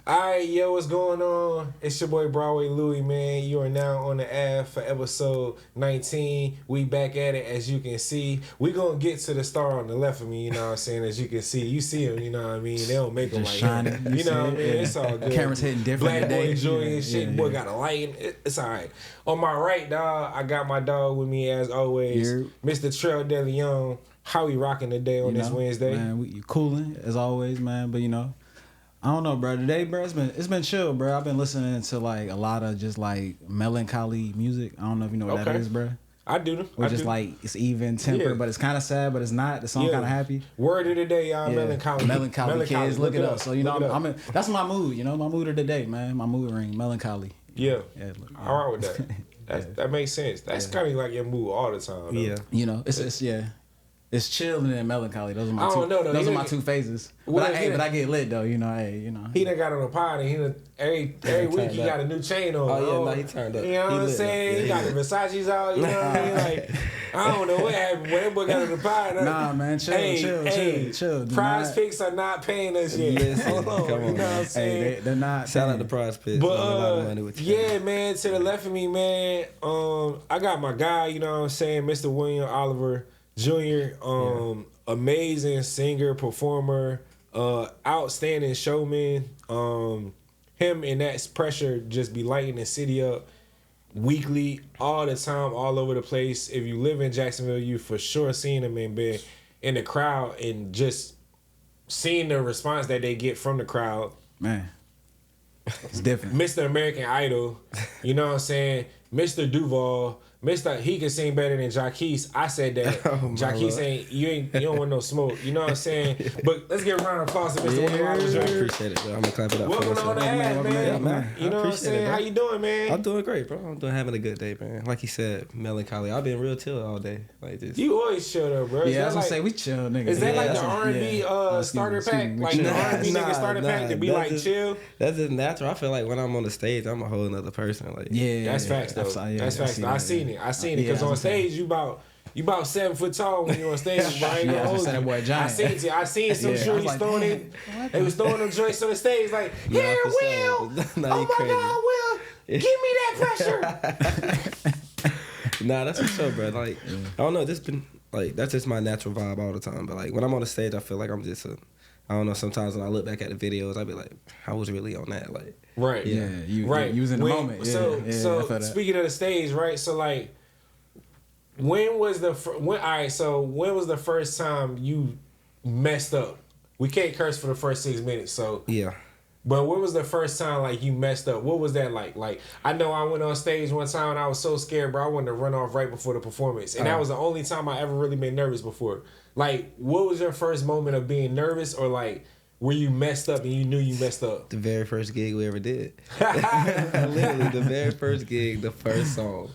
Alright, yo, what's going on? It's your boy Broadway Louie, man. You are now on the air for episode 19. We back at it, as you can see. We gonna get to the star on the left of me, you know what I'm saying? As you can see, you see him, you know what I mean? They don't make him like shining, him. You know what I mean? Yeah. It's all good. Camera's hitting different Black today. boy joy and shit. Yeah. Boy got a light. It's alright. On my right, dog, I got my dog with me as always. Yeah. Mr. Trel De Leon. How we rocking today on this Wednesday? Man, you cooling as always, man. But I don't know, bro. Today, bro, it's been chill, bro. I've been listening to like a lot of just like melancholy music. I don't know if you know what that is, bro. I do. Or just like it's even tempered, but it's kind of sad, but it's not. The song kind of happy. Word of the day, y'all. Melancholy. Melancholy kids. Look it up. So I'm in, that's my mood. My mood of the day, man. My mood ring, melancholy. Yeah. I rock with that. That makes sense. That's kind of like your mood all the time. Though. Yeah. It's chill and then melancholy. Those are my those are my two phases. But I get lit though. He done got on a pod and every week he got a new chain on. Oh yeah, he turned up. You know what I'm saying? He got the Versace's out. You know what I mean? Like I don't know what happened when that boy got on the pod. Nah, man, chill. Prize Picks are not paying us yet. Listen, come on, you know what I'm saying? Hey, they're not. Shout out to Prize Picks. But man, to the left of me, man, I got my guy. You know what I'm saying, Mr. William Oliver Jr. Amazing singer, performer, outstanding showman. Him and that pressure just be lighting the city up weekly, all the time, all over the place. If you live in Jacksonville, you for sure seen him in the crowd and just seeing the response that they get from the crowd. Man, it's different. Mr. American Idol, you know what I'm saying? Mr. Duval. He can sing better than Jaquise. I said that. Jaquise you don't want no smoke. You know what I'm saying? But let's give a round of applause to Mr. William Oliver. I appreciate it, bro. I'm gonna clap it up. Welcome on the ass, man. You know what I'm saying? How you doing, man? I'm doing great, bro. I'm having a good day, man. Like you said, melancholy. I've been real chill all day. Like this. You always chill though, bro. Yeah, I was gonna say we chill, nigga. Is that like the R&B starter pack? Like the R&B nigga starter pack to be like chill? That's just natural. I feel like when I'm on the stage, I'm a whole nother person. Like that's facts though. That's facts. I seen it because on stage you about 7 foot tall when you're on stage, bro. I seen some shorties throwing it. They was throwing them joints on the stage like, yeah, Will. Oh my God, Will, give me that pressure. Nah, that's for sure, bro. Like I don't know, this been like that's just my natural vibe all the time. But like when I'm on the stage, I feel like I'm just I don't know. Sometimes when I look back at the videos, I be like, I was really on that. Like, right, you was in the moment. So speaking of the stage, right? So like. When was the first time you messed up? We can't curse for the first 6 minutes, so yeah. But when was the first time like you messed up? What was that like? Like I know I went on stage one time and I was so scared, bro. I wanted to run off right before the performance, and that was the only time I ever really been nervous before. Like, what was your first moment of being nervous, or like where you messed up and you knew you messed up? The very first gig we ever did. Literally, the very first gig, the first song.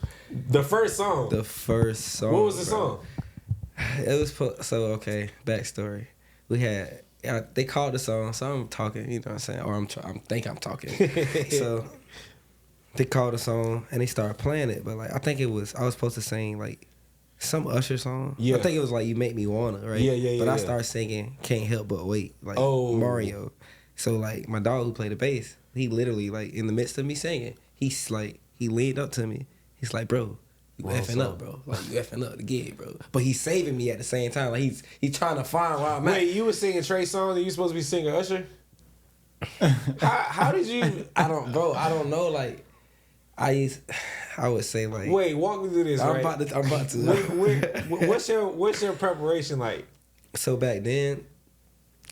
The first song. What was the song? It was okay. Backstory. We had they called the song, so I'm talking. You know what I'm saying? Or I'm think I'm talking. So they called the song and they started playing it, but like I was supposed to sing like some Usher song. Yeah. I think it was like You Make Me Wanna, right? Yeah. But I started singing Can't Help But Wait, like Mario. So like my dog who played the bass, he literally like in the midst of me singing, he leaned up to me. He's like, bro, you effing up, bro. Like, you effing up the gig, bro. But he's saving me at the same time. Like, he's trying to find where I'm at. Wait, you were singing Trey songs and you supposed to be singing Usher? How did you... I don't know. Like, I would say, like... Wait, walk me through this, I'm about to. What's your preparation like? So, back then,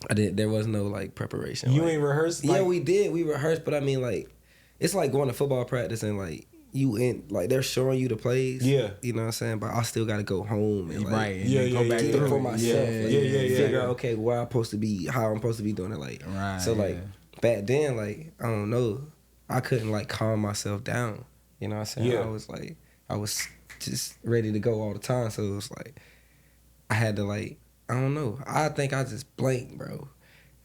there was no, like, preparation. You ain't rehearsed? Yeah, we did. We rehearsed, but I mean, like, it's like going to football practice and, like, they're showing you the plays. Yeah. You know what I'm saying? But I still gotta go home and like go back through for myself. Figure out where I'm supposed to be, how I'm supposed to be doing it. Like so like back then, like, I don't know, I couldn't like calm myself down. You know what I'm saying? Yeah. I was just ready to go all the time. So it was like I had to like, I don't know. I think I just blanked, bro.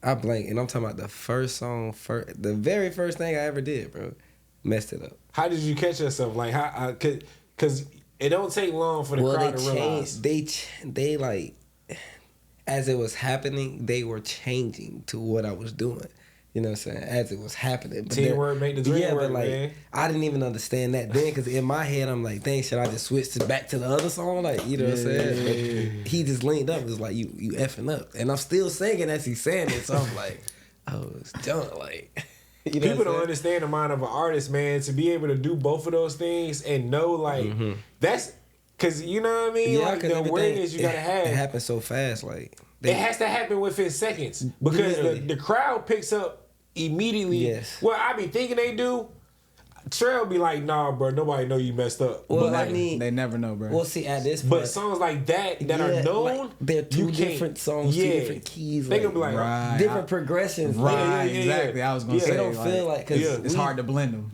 I blanked, and I'm talking about the first song, the very first thing I ever did, bro. Messed it up. How did you catch yourself? Like, how? Because it don't take long for the crowd to realize. They like, as it was happening, they were changing to what I was doing. You know what I'm saying? As it was happening. But teamwork make the dream work, but like, man. I didn't even understand that then because in my head, I'm like, dang, should I just switch back to the other song? Like, you know what I'm saying? But he just linked up. It was like, you effing up. And I'm still singing as he's saying it. So I'm like, oh, it's junk. Like, you know people don't understand the mind of an artist, man, to be able to do both of those things and know, like, that's, because you know what I mean? Yeah, like, the awareness you got to have. It happens so fast. Like, it has to happen within seconds because the crowd picks up immediately. Yes. Well, I be thinking they do. Trel be like, nah, bro, nobody know you messed up. Well, but like, I mean, they never know, bro. Well, see, at this point, but songs like that are known, like, they're two different songs, two different keys. They like, gonna be like, different progressions. Right, exactly. I was gonna say, they don't feel like because it's hard to blend them.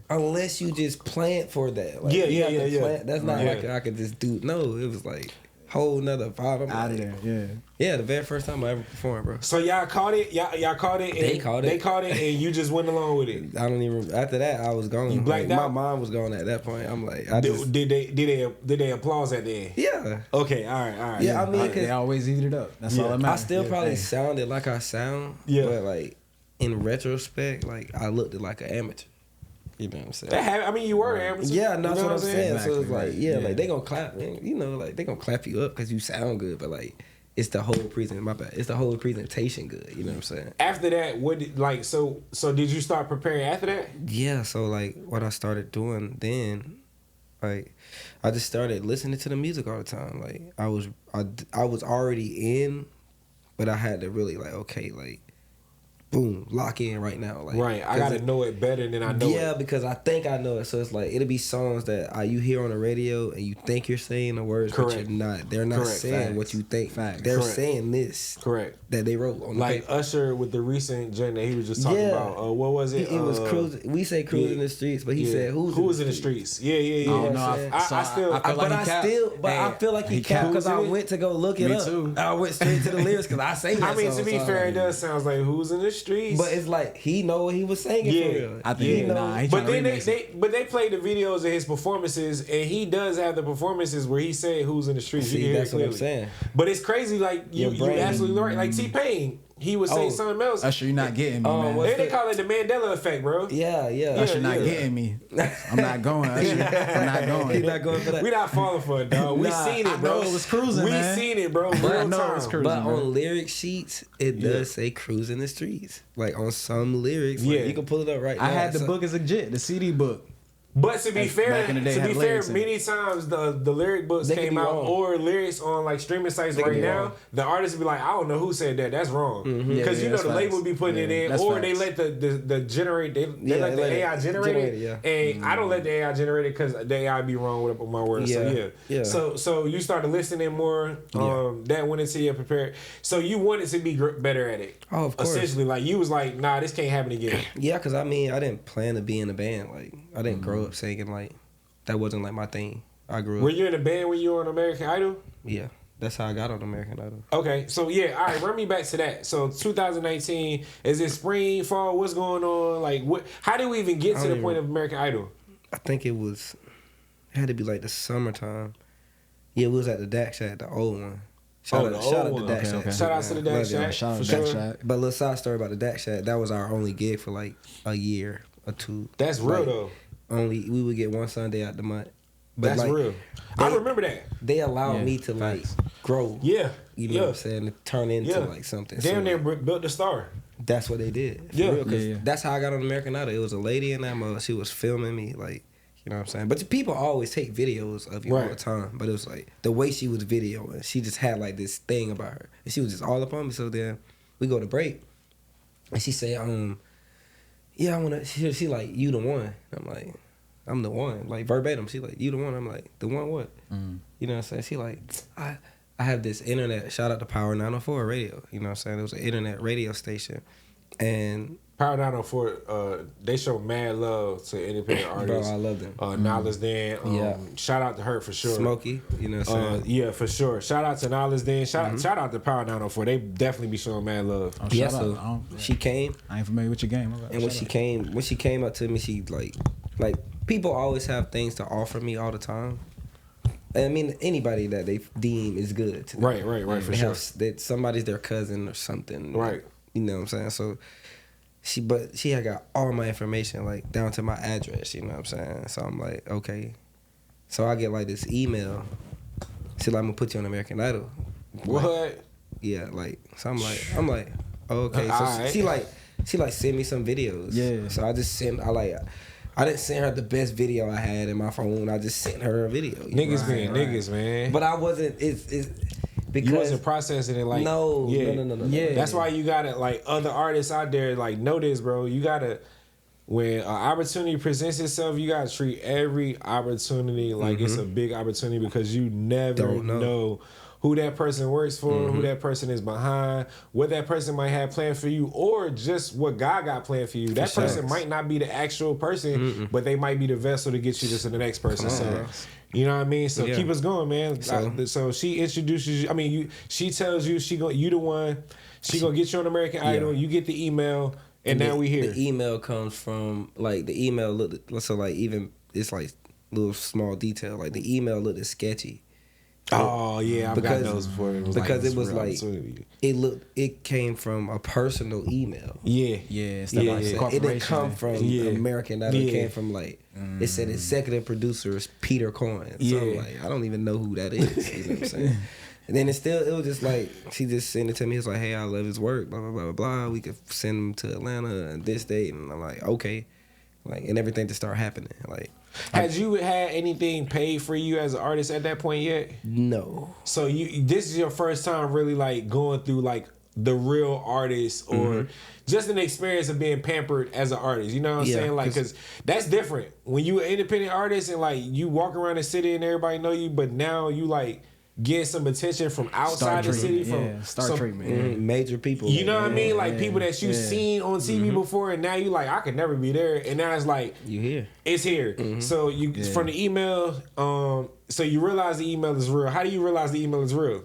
Unless you just plan for that. Like, plan, that's not like I could just do. No, it was like whole nother vibe. I'm out like, of there. Yeah, the very first time I ever performed, bro. So y'all caught it. Y'all caught it. They caught it. They caught it, and you just went along with it. I don't even. After that, I was gone. You blacked like, out? My mind was gone at that point. I'm like, Did they applause at the end? Yeah. Okay. All right. Yeah, I mean, they always eat it up. That's all that matters. I still probably sounded like I sound. Yeah. But like in retrospect, like I looked like an amateur. You know what I'm saying? I mean, you were amateur. Yeah, and that's what I'm saying. Exactly, So it's like, right. like they gonna clap, man. You know, like they gonna clap you up because you sound good, but like it's the whole It's the whole presentation good. You know what I'm saying? After that, what did, like so did you start preparing after that? Yeah. So like what I started doing then, like I just started listening to the music all the time. Like I was already in, but I had to really like okay, boom, lock in right now. Like, right, I gotta know it better than I know it. Yeah, because I think I know it. So it's like it'll be songs that you hear on the radio and you think you're saying the words, but you're not. They're not saying what you think. They're saying this. Correct. That they wrote on the paper. Usher with the recent joint that he was just talking about. What was it? It was cruising. We say cruising in the streets, but he said who's in the streets. Yeah. I don't know. I feel like he capped because I went to go look it up. Too. I went straight to the lyrics because I sang that I mean, song, to be fair, it does sound like who's in the streets. But it's like he know what he was saying for real. I think he know. But then they played the videos of his performances, and he does have the performances where he said who's in the streets. See, that's what I'm saying. But it's crazy, like you absolutely right. Like T-Pain, he would say something else. Usher, you're not getting me, man. They call it the Mandela effect, bro. Yeah. Usher not getting me. I'm not going, Usher. I'm not going. He's not going for that. We not falling for it, dog. We seen it, bro. I know it was cruising, man. We seen it, bro. Real time. But on lyric sheets, it does say cruising the streets. Like on some lyrics, you can pull it up right now. I had the book as a jit, the CD book. But to be fair, lyrics many times the lyric books came out or lyrics on like streaming sites right now. The artists would be like, I don't know who said that. That's wrong. Because you know the label be putting it in, or they let the generate they let the AI generate it. And I don't let the AI generate it because the AI be wrong with my words. So you started listening more. That went into your prepared. So you wanted to be better at it. Oh, of course. Essentially, like you was like, nah, this can't happen again. Yeah, because I mean, I didn't plan to be in a band. Like I didn't grow up singing, like that wasn't like my thing. I grew up. Were you in a band when you were on American Idol? Yeah, that's how I got on American Idol. Okay, so all right, run me back to that. So 2019, is it spring, fall? What's going on? Like, how did we even get to the point of American Idol? I think it had to be like the summertime. Yeah, it was at the Dak Shack, the old one. Shout out to Dak Shack. Okay. Shout out to the Dak Shack. Shout out to Dak Shack. But little side story about the Dak Shack, that was our only gig for like a year or two. That's real though. We would get one Sunday out the month. But that's real. I remember that. They allowed me to like grow. Yeah. You know what I'm saying? To turn into like something. Damn near built the star. That's what they did. That's how I got on American Idol. It was a lady in that mother. She was filming me, like, you know what I'm saying? But people always take videos of you all the time. But it was like the way she was videoing, she just had like this thing about her. And she was just all up on me. So then we go to break. And she say, yeah, I wanna she like, you the one. I'm like, I'm the one. Like verbatim. She like, you the one. I'm like, the one what? You know what I'm saying? She like, I have this internet, shout out to Power 904 radio. You know what I'm saying? It was an internet radio station. And Power 904, they show mad love to independent artists. Bro, I love them. Knowledge Dan. Shout out to her for sure. Smokey, you know what I'm saying? Yeah, for sure. Shout out to Knowledge Dan. Shout out to Power 904. They definitely be showing mad love. She came. I ain't familiar with your game. And when she came up to me, she like people always have things to offer me all the time. I mean, anybody that they deem is good to them. Right, for sure. That somebody's their cousin or something. Right. You know what I'm saying? So she had got all my information, like down to my address, you know what I'm saying? So I'm like, okay. So I get like this email. She's like, I'm gonna put you on American Idol. What? Like, yeah, like, so I'm like, oh, okay. So she like sent me some videos. Yeah. So I didn't send her the best video I had in my phone. I just sent her a video. Niggas being niggas, man. But I wasn't. It's because you wasn't processing it like no. Yeah. That's why you gotta like other artists out there like know this, bro. You gotta when an opportunity presents itself, you gotta treat every opportunity like it's a big opportunity because you never know who that person works for, who that person is behind, what that person might have planned for you, or just what God got planned for you. That person might not be the actual person, but they might be the vessel to get you to the next person. So, you know what I mean? So keep us going, man. So she introduces you. I mean, she tells you you the one. She gonna get you on American Idol. You get the email, and now we here. The email comes from like the email looked so like even it's like little small detail. Like the email looked sketchy. Oh yeah, I've got those before. It came from a personal email. Yeah. It didn't come from American Idol. It came from like it said executive producer is Peter Coyne. So I'm like, I don't even know who that is. You know what I'm saying? And then it was just like she just sent it to me. It's like, hey, I love his work. Blah blah blah blah blah. We could send him to Atlanta and this date. And I'm like, okay, like and everything just started happening. Like. Had you had anything paid for you as an artist at that point yet? No. So this is your first time really like going through like the real artist or just an experience of being pampered as an artist. You know what I'm saying? Like, cause that's different when you an independent artist and like you walk around the city and everybody know you, but now you like get some attention from outside the city from treatment. Major people. You know what I mean? Like people that you've seen on TV before, and now you like I could never be there, and now it's like you here. It's here. So you from the email. So you realize the email is real. How do you realize the email is real?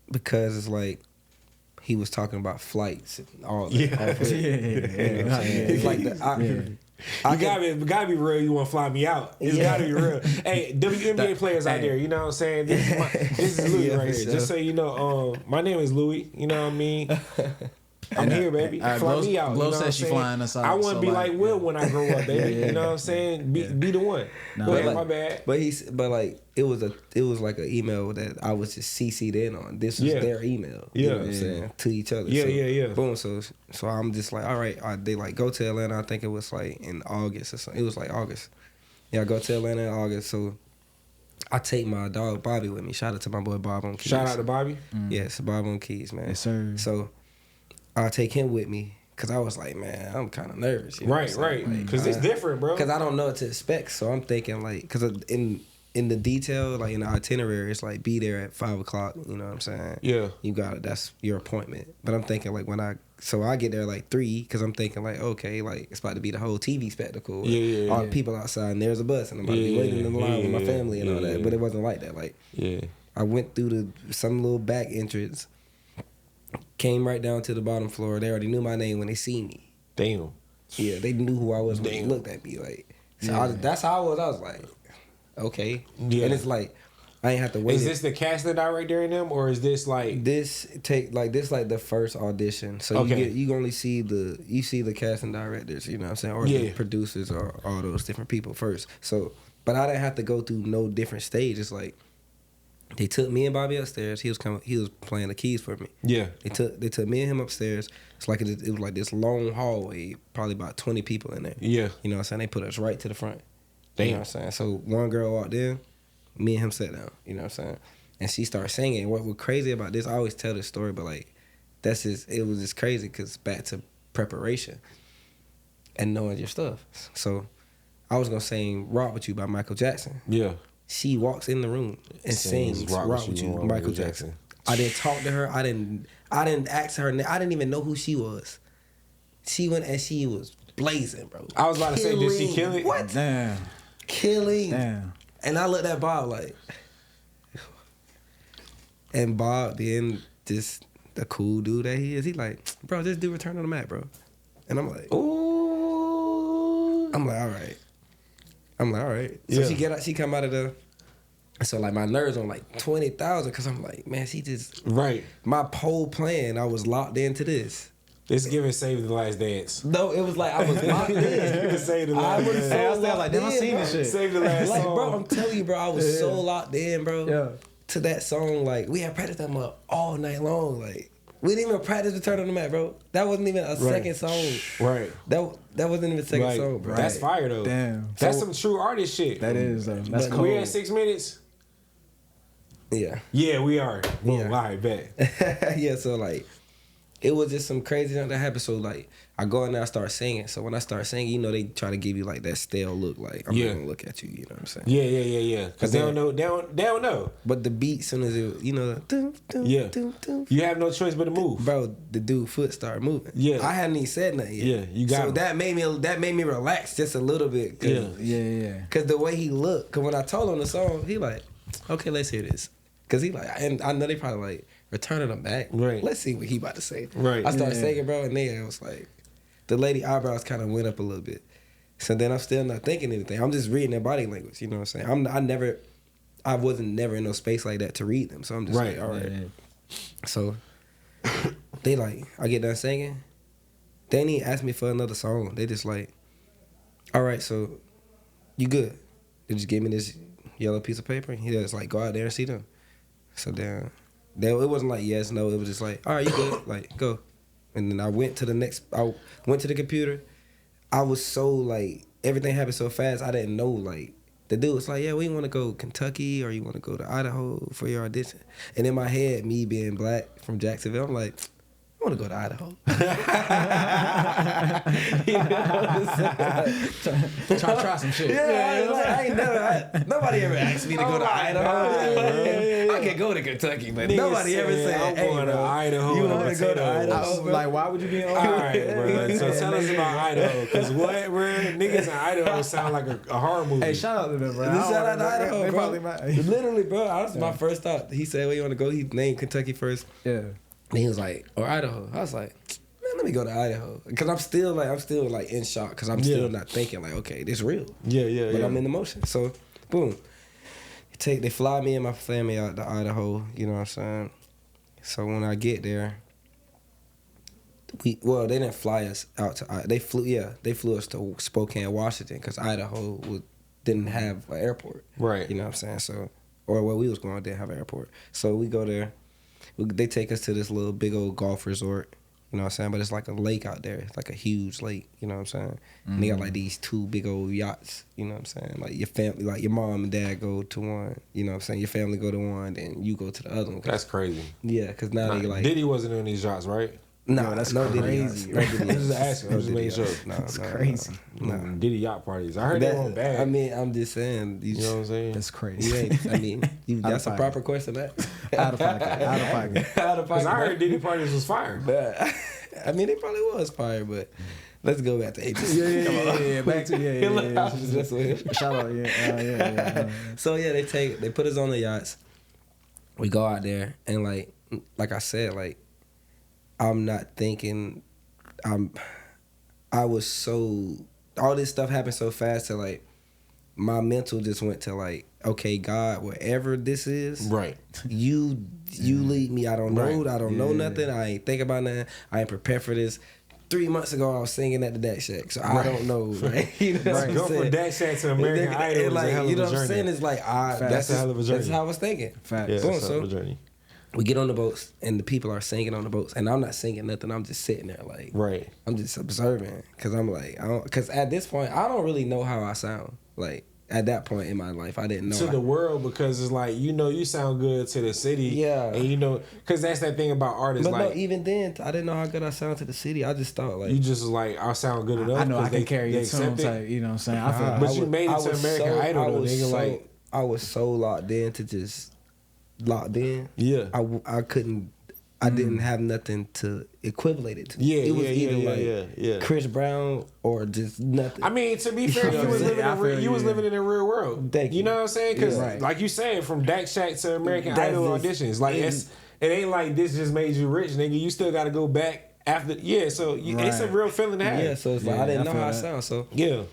Because it's like he was talking about flights and all that. It's like You gotta be real. You want to fly me out? It's gotta be real. Hey, WNBA players out there, you know what I'm saying? This is Louie right here. Sure. Just so you know, my name is Louie. You know what I mean? I'm here, baby. Fly me out. Glow says she flying us out. I want to be like Will when I grow up, baby. You know what I'm saying? Be the one. No, go ahead, my bad. But it was like an email that I was just CC'd in on. This was their email. You know what I'm saying? To each other. Yeah. Boom. So I'm just like, all right. They like go to Atlanta. I think it was like in August or something. It was like August. Yeah, I go to Atlanta in August. So I take my dog Bobby with me. Shout out to my boy Bob on keys. Shout out to Bobby. Yes, Bob on keys, man. Yes, sir. So I'll take him with me because I was like, man, I'm kind of nervous. You know right. Because it's different, bro. Because I don't know what to expect. So I'm thinking like, because in the detail, like in the itinerary, it's like be there at 5 o'clock. You know what I'm saying? Yeah. You got it. That's your appointment. But I'm thinking like I get there like 3 because I'm thinking like, okay, like it's about to be the whole TV spectacle. All the people outside and there's a bus and I'm about to be waiting in the line with my family and all that. But it wasn't like that. Like, I went through some little back entrance. Came right down to the bottom floor. They already knew my name when they seen me. Damn. Yeah, they knew who I was when they looked at me. Like, so that's how I was. I was like, okay. Yeah. And it's like, I ain't have to wait. Is this the casting director in them, or is this like this the first audition? So you only see the casting directors, you know what I'm saying, or the producers or all those different people first. So, but I didn't have to go through no different stage. It's like. They took me and Bobby upstairs. He was playing the keys for me. Yeah. They took me and him upstairs. It's like it was like this long hallway, probably about 20 people in there. Yeah. You know what I'm saying? They put us right to the front. Damn. You know what I'm saying? So one girl walked in, me and him sat down. You know what I'm saying? And she started singing. What was crazy about this? I always tell this story, but like it was just crazy because back to preparation and knowing your stuff. So I was gonna sing "Rock with You" by Michael Jackson. Yeah. She walks in the room and sings "Rock with You" Michael Jackson. I didn't talk to her. I didn't ask her. I didn't even know who she was. She went and she was blazing, bro. I was about to say, did she kill it? What? Damn. Killing. Damn. And I looked at Bob like, and Bob being just the cool dude that he is, he like, bro, just do Return on the Mat, bro. And I'm like, ooh. I'm like, all right. So she come out of the. So like my nerves on like 20,000 because I'm like, man, she just my whole plan. I was locked into this. It's giving Save the Last Dance. No, it was like I was locked in. Save the Last Dance. I was like, damn, I seen this shit. Save the Last Like, song. bro, I'm telling you, bro, I was so locked in, bro. Yeah. To that song, like we had practiced them up all night long. Like we didn't even practice the turn on the mat, bro. That wasn't even a second song. Right. That wasn't even a second song, bro. That's fire though. Damn. That's some true artist shit. That is though. That's cold. We at 6 minutes. Yeah. Yeah, we are. Boom. Yeah. All right, bet. Yeah, so like it was just some crazy thing that happened. So like I go in there, I start singing. So when I start singing, you know, they try to give you like that stale look, like I'm not gonna look at you, you know what I'm saying? Yeah. Because they don't know. They don't know. But the beat, soon as it, you know, dun, dun, Yeah. dun, dun, You have no choice but to move. bro, the dude foot started moving. Yeah. I hadn't even said nothing yet. Yeah, you got so him. that made me relax just a little bit. Yeah. Cause the way he looked, cause when I told him the song, he like, okay, let's hear this. Cause he like, and I know they probably like returning him back. Right. Let's see what he about to say. Right. I started singing, bro, and then it was like, the lady eyebrows kind of went up a little bit. So then I'm still not thinking anything. I'm just reading their body language. You know what I'm saying? I wasn't never in no space like that to read them. So I'm just like, all right. Yeah. So they like, I get done singing. They didn't even ask me for another song. They just like, all right, so you good? They just gave me this yellow piece of paper. He just like, go out there and see them. So then it wasn't like yes, no. It was just like, all right, you good? Like, go. And then I went to the computer. I was so like, everything happened so fast, I didn't know, like, the dude was like, yeah, we want to go Kentucky or you want to go to Idaho for your audition. And in my head, me being black from Jacksonville, I'm like, I want to go to Idaho. You know what I'm saying? Try to try some shit. I ain't never, nobody ever asked me to go to Idaho. I can go to Kentucky, but nobody ever said, I'm hey, going to bro, Idaho. you want to go to Idaho? Like, why would you be on? All right, bro. So tell us about Idaho, cause what, bro? Niggas in Idaho sound like a horror movie. Hey, shout out to them, bro. Shout out to Idaho, They bro. probably might. Literally, bro. That was my first thought. He said, where you want to go? He named Kentucky first. Yeah. And he was like, or Idaho. I was like, man, let me go to Idaho. Because I'm still in shock. Because I'm still not thinking like, okay, this real. Yeah. But I'm in the motion. So, boom. They fly me and my family out to Idaho. You know what I'm saying? So when I get there, they didn't fly us out to. They flew us to Spokane, Washington, because Idaho didn't have an airport. Right. You know what I'm saying? So, or where we was going didn't have an airport. So we go there. They take us to this little big old golf resort. You know what I'm saying? But it's like a lake out there. It's like a huge lake. You know what I'm saying? And they got like these two big old yachts. You know what I'm saying? Like your family, like your mom and dad go to one. You know what I'm saying? Your family go to one, then you go to the other one. That's crazy. Yeah, because now they like. Diddy wasn't on these yachts, right? No, that's no crazy. Diddy yachts. No Diddy I'm just yachts. asking. No I'm just Diddy making yachts. sure. No, That's no, crazy. No. Diddy yacht parties. I heard they weren't bad. I mean, I'm just saying. You know what I'm saying? That's crazy. You ain't. I mean, that's a pocket. proper question. That Out of pocket. Out of pocket. out of Because pocket. I heard Diddy parties was fire. But I mean, it probably was fire, but let's go back to ABC. Yeah. Back to That's what it is. Shout out, yeah. So yeah, they put us on the yachts. We go out there and like I said, like I'm not thinking. I was so, all this stuff happened so fast that like my mental just went to like, okay, God, wherever this is, Right. you lead me. I don't know. Right. I don't know nothing. I ain't think about nothing. I ain't prepared for this. 3 months ago, I was singing at the Dak Shack, so I don't know. Right? You know what I'm Go saying? from Dak Shack to American Idol is a hell of you know a what I'm journey. saying? It's like That's a hell of a journey. That's how I was thinking. Facts. Yeah, Boom, that's a hell of a so journey. we get on the boats and the people are singing on the boats, and I'm not singing nothing. I'm just sitting there like, Right. I'm just observing, because I'm like, because at this point, I don't really know how I sound. Like at that point in my life, I didn't know To the world, because it's like, you sound good to the city. Yeah. And because that's that thing about artists. But like, no, even then, I didn't know how good I sound to the city. I just thought like, you just was like, I sound good enough. I know I 'cause can they- carry they a tune accept it. type, you know what I'm saying? I feel But you made it to American Idol, though, nigga. I was so locked in to just locked in. Yeah. I couldn't. I didn't have nothing to equivalent it to. Yeah, it was yeah, either yeah, like yeah. Chris Brown or just nothing. I mean, to be fair, You know you was what I'm living saying? in you was living in the real world. Thank you. You know what I'm saying? Because Yeah. Right. like you said, from Dak Shack to American That's Idol just- auditions, like it ain't like this just made you rich, nigga. You still got to go back after. Yeah, so it's a Right. real feeling to have. yeah, so it's like Yeah, I didn't I know feel how I that. sound. So Yeah.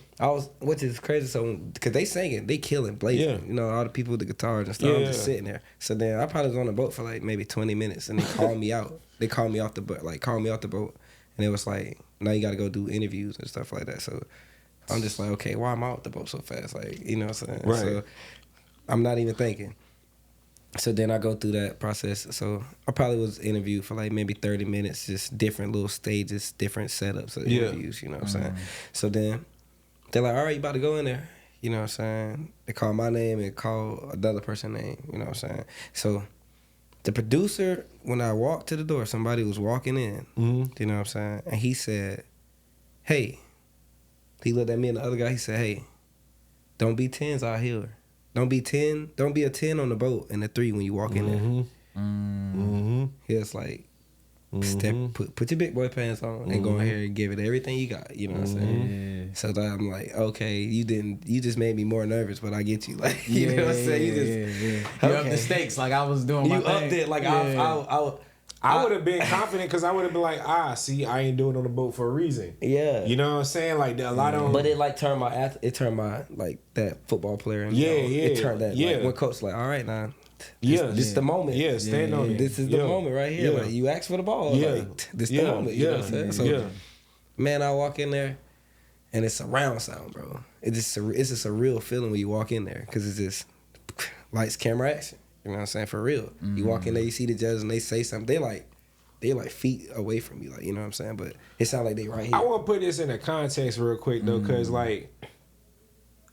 which is crazy. So because they singing, they killing, blazing. Yeah. You know, all the people with the guitars and stuff. I'm just Yeah. sitting there. So then I probably was on the boat for like maybe 20 minutes, and they called me out. They called me off the boat, and And it was like, now you got to go do interviews and stuff like that. So I'm just like, okay, why am I out the boat so fast? Like, you know what I'm saying? Right. So I'm not even thinking. So then I go through that process. So I probably was interviewed for like maybe 30 minutes, just different little stages, different setups of interviews, you know what I'm saying? So then they're like, all right, you about to go in there. You know what I'm saying? They call my name and call another person's name, you know what I'm saying? So the producer, when I walked to the door, somebody was walking in, you know what I'm saying? And he said, hey, he looked at me and the other guy, he said, hey, don't be 10s out here. Don't be a 10 on the boat and a 3 when you walk in there. He was like, put your big boy pants on and go in here and give it everything you got. You know what I'm saying? Yeah. So then I'm like, okay, you just made me more nervous, but I get you. Like, you know what I'm saying? You up the stakes like I was doing my thing. You upped it. Like, I would have been confident because I would have been like, see, I ain't doing it on the boat for a reason. Yeah. You know what I'm saying? Like, a lot of them. But it like turned my like that football player. And, it turned that. Like, when coach like, all right, now. This is the moment. Yeah, stand on it. This is the moment right here. Like, you asked for the ball. Like, this the moment. You know what I'm saying? So, man, I walk in there, and it's surround sound, bro. It's just a real feeling when you walk in there because it's just lights, camera, action. You know what I'm saying? For real. You walk in there, you see the judges, and they say something. They like feet away from you, like, you know what I'm saying? But it sounds like they right here. I want to put this in a context real quick though, because like,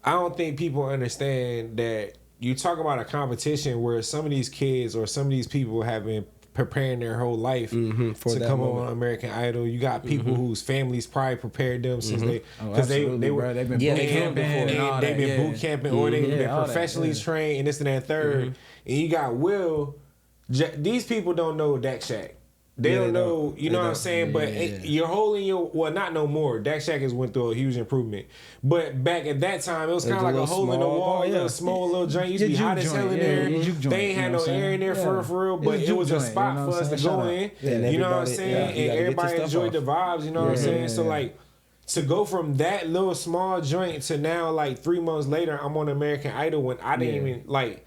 I don't think people understand that you talk about a competition where some of these kids or some of these people have been preparing their whole life to come on American Idol. You got people whose families probably prepared them since they've been boot camping or they've been professionally trained and this and that third. And you got Will. These people don't know Dak Shack. They don't know, you know what I'm saying? But you're holding not no more. Dak Shack has went through a huge improvement. But back at that time, it was kind of like a hole in the wall, little small little joint. Used to be hot as hell in there. They ain't had no air in there for real, but it was a spot for us to go in. You know what I'm saying? And everybody enjoyed the vibes, you know what I'm saying? So like, to go from that little small joint to now, like 3 months later, I'm on American Idol when I didn't even like.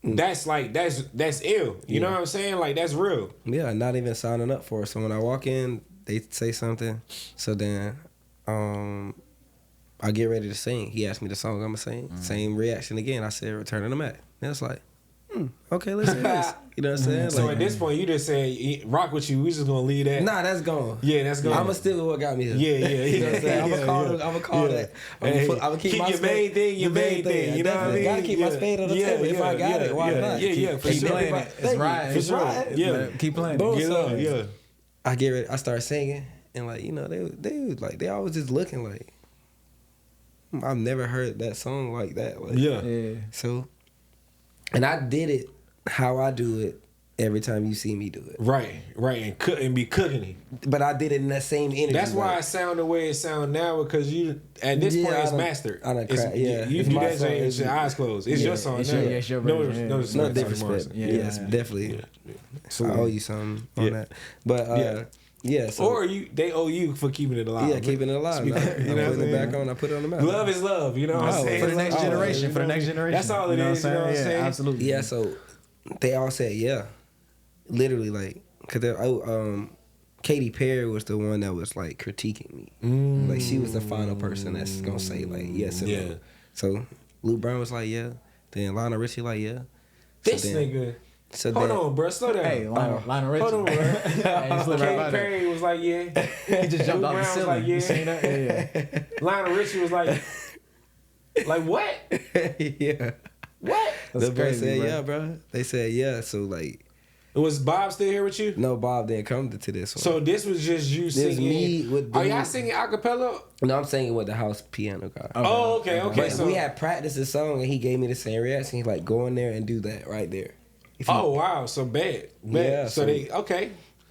That's ill. You know what I'm saying? Like, that's real. Yeah, not even signing up for it. So when I walk in, they say something. So then I get ready to sing. He asked me the song I'm going to sing. Same reaction again. I said, Return of the Mac. And it's like, okay, let's do this. You know what I'm saying? So like, at this point, you just said, rock with you. We just going to leave that. Nah, that's gone. Yeah, that's gone. I'm going to stick with what got me here. Yeah. You know what I'm saying? I'm going to call that. I'm going to keep my your main thing, your main thing. You know what I mean? Got to keep my spade on the table. If I got it, why not? Yeah, for keep sure. playing it. It's right. It's right. Yeah, keep playing Boom, it. Yeah. I get ready. I start singing. And like, you know, they always just looking like, I've never heard that song like that. Like, yeah. So, and I did it how I do it every time you see me do it. Right, and be cooking it. But I did it in that same energy. That's why it sound the way it sound now, because you at this point it's mastered. You do that thing with your eyes closed. It's your song now. It's your version. No disrespect. Yes, definitely. So I owe you something on that. But so, or they owe you for keeping it alive. Yeah, keeping it alive. You know, putting it back on. I put it on the map. Love is love. You know what I'm saying? For the next generation. For the next generation. That's all it is. You know what I'm saying? Absolutely. Yeah. So they all said literally, like, because Katy Perry was the one that was like critiquing me. Like, she was the final person that's gonna say like yes and no. So Luke Brown was like then Lionel Richie like This nigga. So hold on, bro. Slow down. Hey, Lionel Richie. Hold on, bro. Katy Perry was like, He just jumped off the ceiling. Like, You seen that? Yeah. Lionel Richie was like what? Yeah. What? That's crazy, said, bro. They said, so like. Was Bob still here with you? No, Bob didn't come to this one. So this was just you singing. Me with Are y'all singing a cappella? No, I'm singing with the house piano guy. Oh, okay. But so we had practiced the song and he gave me the same reaction. He's like, go in there and do that right there. Wow, so bad. Yeah. So they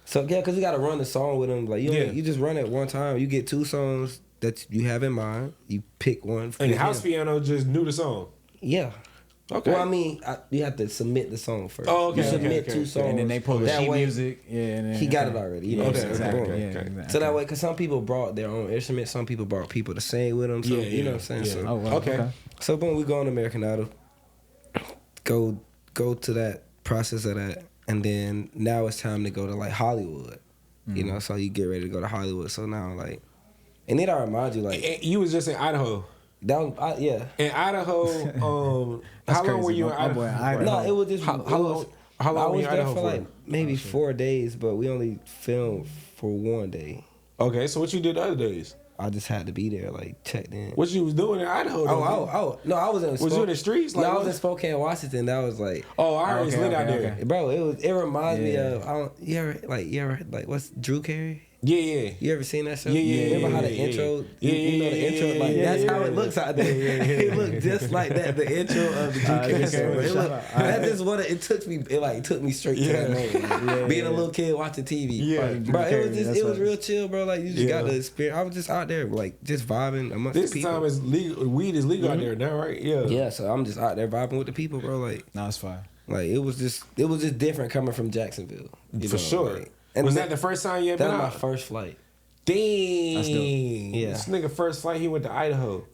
So yeah, because you got to run the song with them. Like you just run it one time. You get 2 songs that you have in mind. You pick one. And the house piano just knew the song. Yeah. Okay. Well, I mean, you have to submit the song first. Oh, okay. You submit 2 songs, and then they pull the sheet music. Yeah, and then, he got it already. You know what I'm saying? Exactly. So that way, because some people brought their own instruments, some people brought people to sing with them. So you know what I'm saying? So, okay. So boom, we go on American Idol. Go to that process of that, and then now it's time to go to like Hollywood. You know, so you get ready to go to Hollywood. So now, like, and then I remind you, like, And you was just in Idaho. That was, yeah. In Idaho, how long were you in Idaho? No, it was just how long I were was you in there Idaho for like maybe 4 days, but we only filmed for 1 day. Okay, so what you did the other days? I just had to be there, like checked in. What you was doing in Idaho? No, I was in. Was you in the streets? Like, no, I was in Spokane, Washington. That was like, I heard it's lit out there, bro. It reminds me of you ever what's Drew Carey? Yeah. You ever seen that show? Yeah. Remember how the intro? You know the intro, like that's how it looks out there. It looked just like that. The intro of the Drew Carey show. That just what it took me. It took me straight to that moment. Being a little kid watching TV. Yeah, bro. It was real chill, bro. Like you just got the experience. I was just out there, like just vibing amongst the people. This time is legal. Weed is legal out there now, right? Yeah. Yeah. So I'm just out there vibing with the people, bro. Like, no, it's fine. Like it was just different coming from Jacksonville. For sure. Like, and was that the first time you ever been out? That was my first flight. Dang. Yeah. This nigga first flight, he went to Idaho.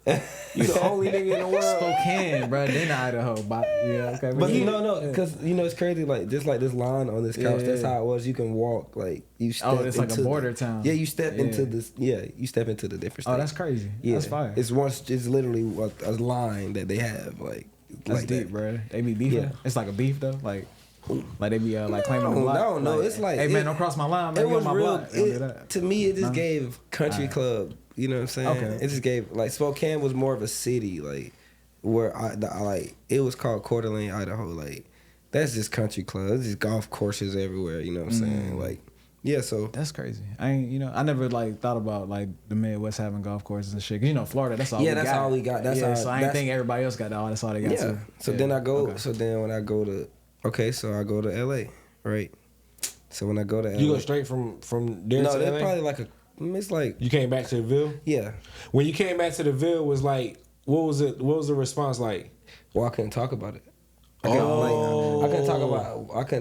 You the only nigga in the world. Spokane, bro, then Idaho. But okay. But because it's crazy. Like just like this line on this couch. That's how it was. You can walk. Like you step. It's like a border town. Yeah, you step into this. Yeah, you step into the different. Oh, that's crazy. Yeah, that's fire. It's literally a line that they have. Like that's like deep, bro. They be beefing. Yeah. It's like a beef though. Like they be like claiming the block. No, it's like, hey man, don't cross my line. Man, it was my real. block. To me, it just gave country club. You know what I'm saying? Okay. It just gave like Spokane was more of a city, like where I like it was called Coeur d'Alene, Idaho. Like that's just country club. It's just golf courses everywhere. You know what I'm saying? Like yeah, so that's crazy. I never like thought about like the Midwest having golf courses and shit. 'Cause Florida, that's all. Yeah, that's all we got. That's all. So I ain't think everybody else got that. That's all they got. Yeah. So then I go. Okay. So then when I go to so I go to LA, right? So when I go to LA, you go straight from there to LA? No, that's probably like it's like you came back to the Ville. Yeah. When you came back to the Ville, was like what was the response like? Well, I couldn't talk about it. I couldn't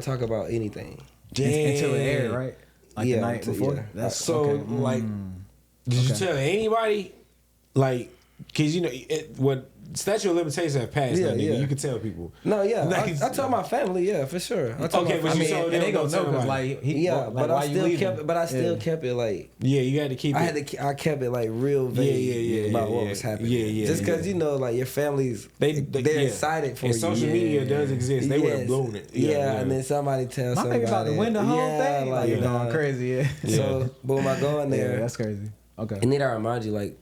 talk about anything. Until it aired, right? Like the night before. Yeah. That's so okay. like, did you tell anybody? Like, cause what statute of limitations have passed. Yeah, you can tell people. No, yeah, I told my family, yeah, for sure. I told but you told them, and they gonna know because but I still kept it like. Yeah, you had to keep. I kept it like real vague about what was happening. Yeah. Just because like your families, they're excited for you. And social media does exist. They would have blown it. Yeah, and then somebody tells somebody. My about to win the whole thing. Like you're going crazy. Yeah. So boom, I go in there. Yeah, that's crazy. Okay. And then I remind you, like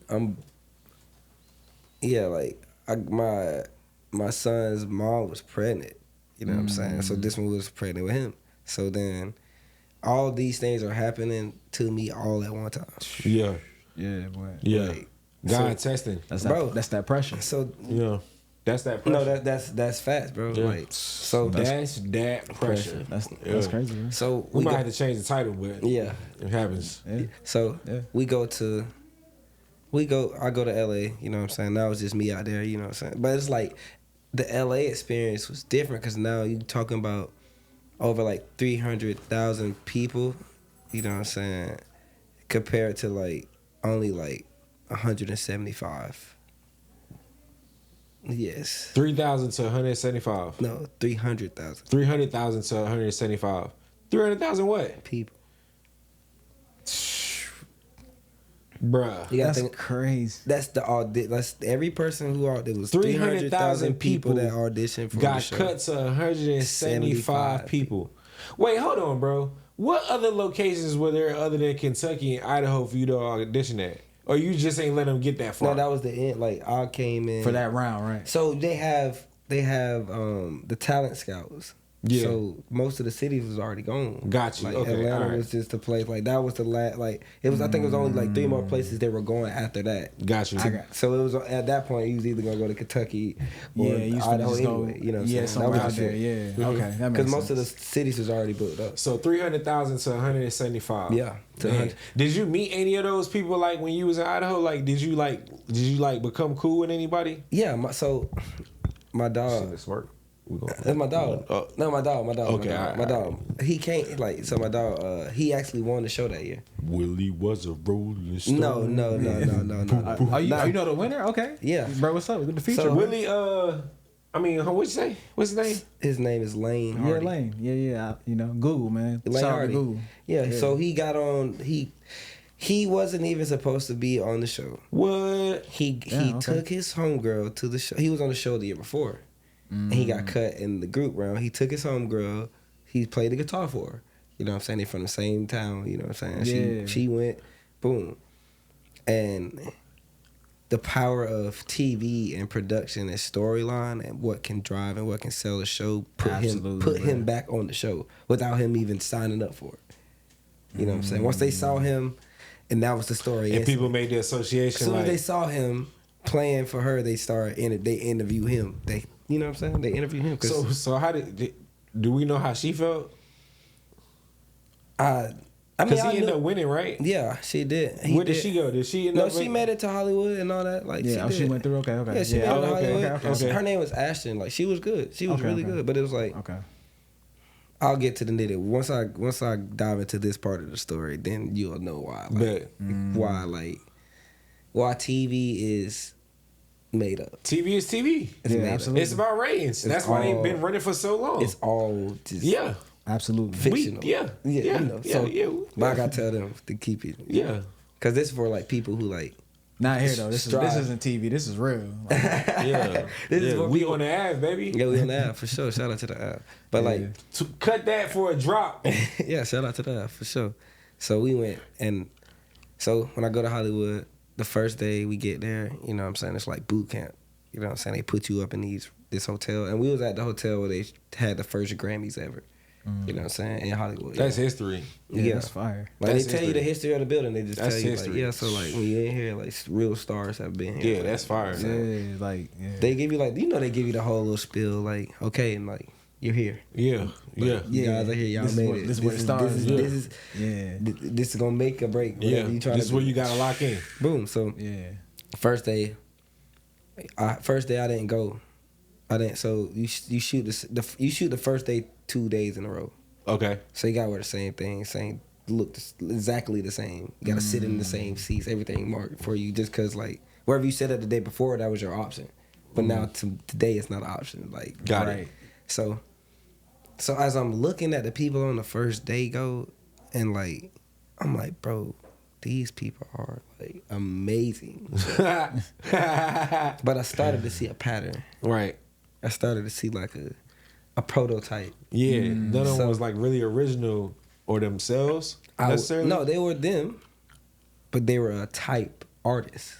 my son's mom was pregnant. You know what I'm saying? So this one was pregnant with him. So then all these things are happening to me all at one time. Yeah. Yeah, boy. Yeah. Like, God testing. That's that pressure. So yeah. That's that pressure. No, that's facts, bro. Yeah. Like so that's that pressure. That's crazy, man. So we might have to change the title, but yeah. It happens. Yeah. So I go to LA, you know what I'm saying? Now it's just me out there, you know what I'm saying? But it's like the LA experience was different because now you're talking about over like 300,000 people, you know what I'm saying? Compared to like only like 175. Yes. 3,000 to 175. No, 300,000. 300,000 to 175. 300,000 what? People. Bruh, that's crazy. That's that's every person who auditioned. Was 300,000 people that auditioned for got the show. Cut to 175 people. Wait, hold on, bro. What other locations were there other than Kentucky and Idaho for you to audition at? Or you just ain't let them get that far? No, that was the end. Like I came in for that round, right? So they have the talent scouts. Yeah. So most of the cities was already gone. Got you. Like okay. Atlanta was just the place. Like that was the last. Like it was. I think it was only like 3 more places they were going after that. Got you. So it was at that point. You was either gonna go to Kentucky or Idaho anyway. You know what I'm saying? Somewhere out there. Yeah. Okay. That makes sense. Because most of the cities was already booked up. So 300,000 to 175. Yeah. Did you meet any of those people like when you was in Idaho? Like did you become cool with anybody? Yeah. My dog. This work. That's my dog. No, my dog. Okay, my dog. He can't my dog. He actually won the show that year. Willie was a rolling stone. No. You know the winner? Okay. Yeah, bro. What's up with the feature? So, Willie, I mean, what'd you say? What's his name? His name is Lane Hardy. Yeah, Lane. Yeah. You know, Google, man. Lane Shout out to Hardy. Google. Yeah, so he got on. He wasn't even supposed to be on the show. What? He took his homegirl to the show. He was on the show the year before, and he got cut in the group round. He took his homegirl. He played the guitar for her. You know what I'm saying? They from the same town. You know what I'm saying? Yeah. She went, boom, and the power of TV and production and storyline and what can drive and what can sell a show put him back on the show without him even signing up for it. You know what I'm saying? Once they saw him, and that was the story. And people made the association. As soon as they saw him playing for her, they interview him. You know what I'm saying? They interview him. So how do we know how she felt? I mean, because he ended up winning, right? Yeah, she did. Where did she go? Did she end up? No, she made it to Hollywood and all that. Like, she went through. Okay. Yeah, she made it to Hollywood. Okay. Her name was Ashton. Like, she was good. She was really good. But it was like, I'll get to the nitty. Once I dive into this part of the story, then you'll know why. Like, why TV is made up. TV is TV. It's made absolutely. It's about ratings. That's why they've been running for so long. It's all just absolutely fictional. You know. But I gotta tell them to keep it. Yeah. Because this is for like people who like. Not here though. This isn't TV. This is real. Like, This is what we on the app, baby. Yeah, we on the app for sure. Shout out to the app. But like, to cut that for a drop. yeah, shout out to the app for sure. So we went, and so when I go to Hollywood, the first day we get there, you know what I'm saying, it's like boot camp. You know what I'm saying? They put you up in this hotel, and we was at the hotel where they had the first Grammys ever. You know what I'm saying? In Hollywood. That's history. Yeah, that's fire. Like That's they tell you the history of the building. They just tell you history. like, so like when you in here, like real stars have been here. Yeah, that's fire. They give you like, they give you the whole little spiel, like, okay, and like you're here. Yeah. You guys are here. Y'all made it. This is where the stars. This is gonna make or break. Yeah. You This is where you gotta lock in. Boom. So first day I didn't go. I didn't. So you shoot the first day 2 days in a row. Okay. So you gotta wear the same thing, look exactly the same. You gotta sit in the same seats, everything marked for you, just cause like wherever you sat at the day before, that was your option. But now today it's not an option. Like Got it. So as I'm looking at the people on the first day go, and like I'm like, bro, these people are like amazing. But I started to see a pattern. Right. I started to see like a prototype. Yeah. None of them was like really original or themselves necessarily. No, they were them, but they were a type artist.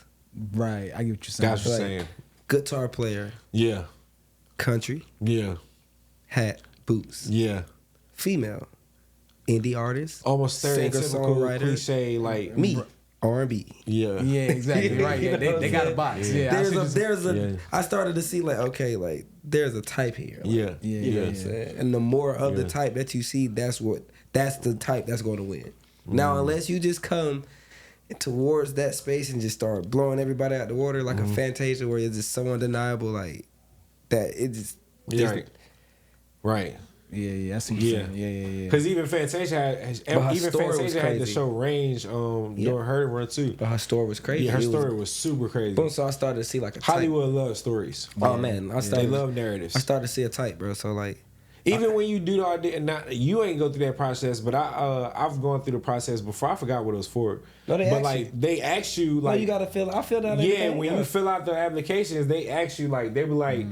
Right. I get what you're saying. Got what you're saying. Guitar player. Yeah. Country. Yeah. Hat, boots. Yeah. Female. Indie artist. Almost stereotypical cliche like me. R&B. Yeah. Yeah, exactly. Right. Yeah, they got a box. Yeah. I started to see like, okay, like there's a type here. Like, Yeah. You know what I'm saying? And the more of the type that you see, that's the type that's going to win. Now, unless you just come towards that space and just start blowing everybody out the water like a Fantasia where it's just so undeniable, like that it just right. Yeah, I see what you're saying. Yeah. Because even Fantasia had to show range during her run too. But her story was crazy. Yeah, her story was super crazy. Boom, so I started to see like a Hollywood loves stories. Oh man, they love narratives. I started to see a type, bro. So like, even when you do the audition, you ain't go through that process, but I've gone through the process before. I forgot what it was for. No, they ask you like, you gotta fill. I filled out. Yeah, when you fill out the applications, they ask you like, they be like.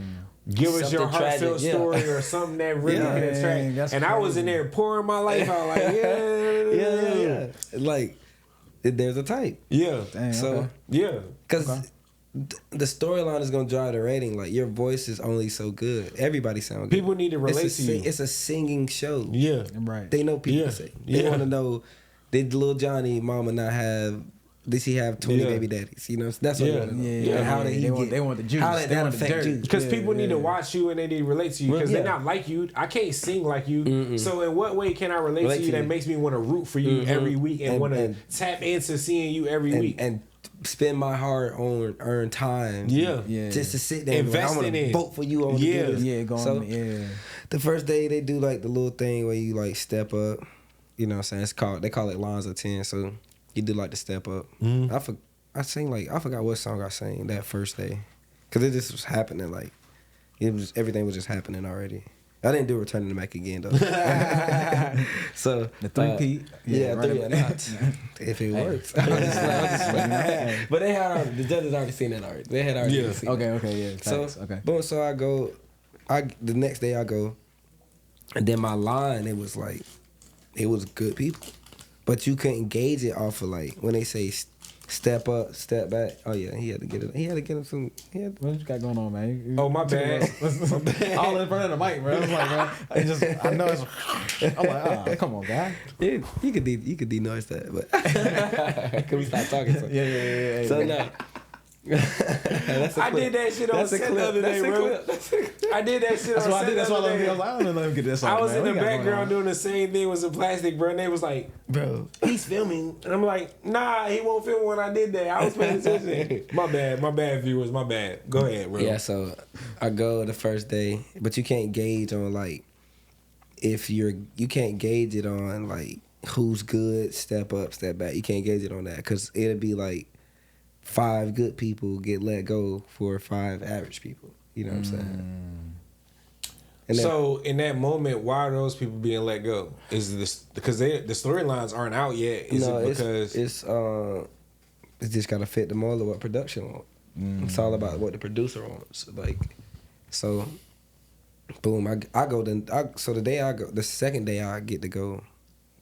Give us your heartfelt story or something that really hit a track. And I was in there pouring my life out like, yeah. Like, there's a type. Yeah. Dang, so, because the storyline is going to drive the rating. Like, your voice is only so good. Everybody sounds good. People need to relate to you. It's a singing show. Yeah. Right. They know people sing. They want to know, did little Johnny mama not have... Did she have 20 baby daddies? You know, that's what they want to know. Yeah. And how did they want the juice. How did that affect Juju? Because people need to watch you and they need to relate to you because they're not like you. I can't sing like you. Mm-mm. So in what way can I relate to you that makes me want to root for you every week and want to tap into seeing you every week? And spend my hard-earned time just to sit there invest and I want to vote for you on the The first day they do like the little thing where you like step up. You know what I'm saying? They call it lines of 10. So you do like the step up. I forgot what song I sang that first day, cause it just was happening like everything was just happening already. I didn't do Return to the Mac again though. So the 3-peat. If it works. But they had the judges already seen that already. They had already seen it. Okay, yeah. Facts. So boom, so I go, the next day I go, and then my line, it was good people. But you couldn't gauge it off of like when they say step up, step back. Oh yeah, he had to get him some. What you got going on, man? Oh my bad. All in front of the mic, bro. I was like, man, I know it's. I'm like, come on, guy. Yeah, you could denoise that, but can we stop talking? So. Yeah. So no. I did that shit on set the other day, bro. I did that shit on set the other day. I was like, I don't know if get this. I was in the background doing the same thing with some plastic, bro. And they was like, bro, he's filming. And I'm like, nah, he won't film when I did that. I was paying attention. My bad, viewers. My bad. Go ahead, bro. Yeah, so I go the first day, but you can't gauge on like you can't gauge it on like who's good, step up, step back. You can't gauge it on that because it'll be like 5 good people get let go for 5 average people. You know what I'm saying? And so in that moment, why are those people being let go? Is this because the storylines aren't out yet? Is it because it's just gotta fit the mold of what production wants. It's all about what the producer wants. Like, so, boom, I go then. So the day I go, the second day I get to go.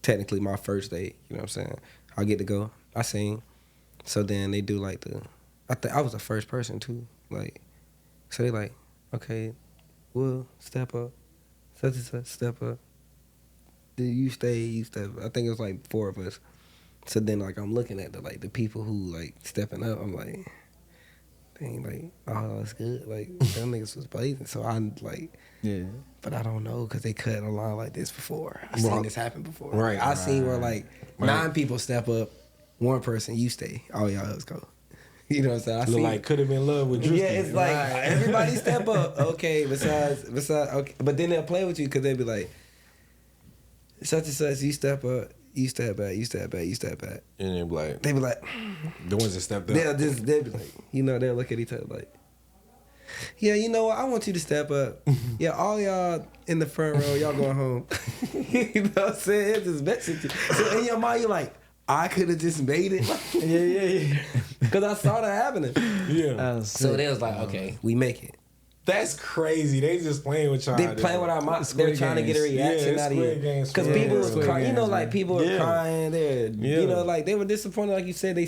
Technically, my first day. You know what I'm saying? I get to go. I sing. So then they do like I was the first person too. Like, so they like, okay, Will, step up, such and such, step up. You step up. I think it was like 4 of us. So then like I'm looking at the people who like stepping up. I'm like, dang, like, oh, that's good. Like them niggas was blazing. So I'm like, yeah. But I don't know because they cut a line like this before. I seen this happen before. Right. I seen where like 9 people step up. 1 person, you stay. All y'all else go. You know what I'm saying? I look like could have been love with Drewski. Yeah, it's like everybody step up. Okay, besides, okay. But then they'll play with you because they'll be like, such and such, you step up, you step back, you step back, you step back. And they'll be like, the ones that stepped up. They'll be like, they'll look at each other like, yeah, you know what? I want you to step up. Yeah, all y'all in the front row, y'all going home. You know what I'm saying? It's just message. So in your mind, you're like, I could have just made it. Yeah. Because I saw that happening. Yeah. So they was like, okay, we make it. That's crazy. They just playing with y'all. They playing with our minds. They're trying to get a reaction out of you. Because people was crying. You know, like people were crying. You know, like they were disappointed. Like you said, they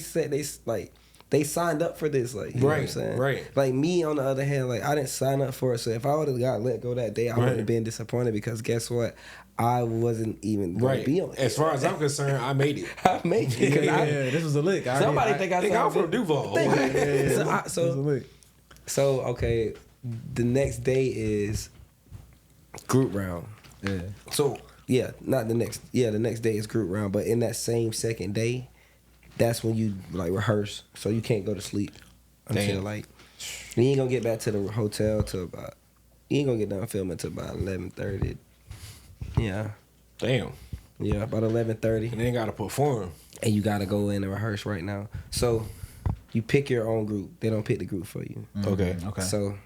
signed up for this. Like, you know what I'm saying? Right. Like me, on the other hand, like I didn't sign up for it. So if I would have got let go that day, I would have been disappointed because guess what? I wasn't even going to be on it. As far as I'm concerned, I made it. I made it. Yeah, this was a lick. Somebody think I'm from Duval. So okay, the next day is group round. Yeah. So yeah, not the next. Yeah, the next day is group round. But in that same second day, that's when you like rehearse. So you can't go to sleep until like you ain't gonna get back to the hotel till about. You ain't gonna get done filming till about 11:30. Yeah. Damn. Yeah, about 11:30. And then gotta perform. And you gotta go in and rehearse right now. So you pick your own group. They don't pick the group for you. Okay. So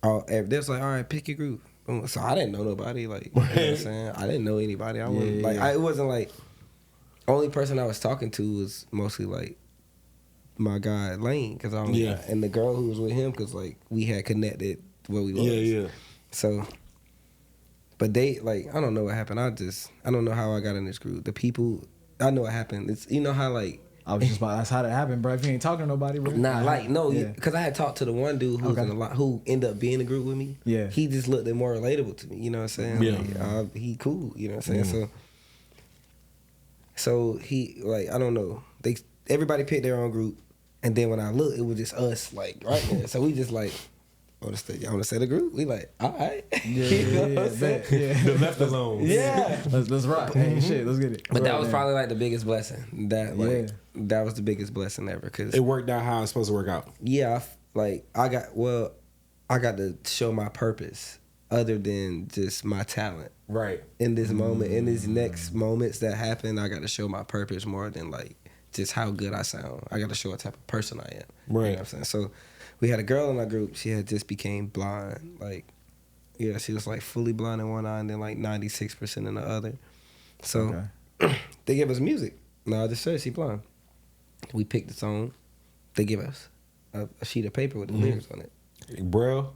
they was like, all right, pick your group. So I didn't know nobody. Like, you know what I'm saying? I didn't know anybody. I wasn't it wasn't like only person I was talking to was mostly like my guy Lane, cause and the girl who was with him, cause like we had connected where we was. Yeah. So. But they, like, I don't know what happened. I don't know how I got in this group. The people, I know what happened. It's, you know how, like... I was just about, that's how that happened, bro. If you ain't talking to nobody, bro. Nah, like, no, because I had talked to the one dude who was in a lot, who ended up being in the group with me. Yeah. He just looked more relatable to me, you know what I'm saying? Yeah. Like, he cool, you know what I'm saying? So he, like, I don't know. Everybody picked their own group. And then when I looked, it was just us, like, right there. So we just, like... Y'all want to set a group? We like, all right. The left alone. Yeah. Let's rock. Hey, shit, let's get it. But that was probably like the biggest blessing. That was the biggest blessing ever. Cause it worked out how it's supposed to work out. Yeah, I got to show my purpose other than just my talent. Right. In this moment, in these next moments that happen, I got to show my purpose more than like just how good I sound. I got to show what type of person I am. Right. You know what I'm saying? So we had a girl in our group. She had just became blind. Like, yeah, she was like fully blind in one eye and then like 96% in the other. So they give us music. No, I just said she blind. We picked the song. They give us a sheet of paper with the lyrics on it. Bro.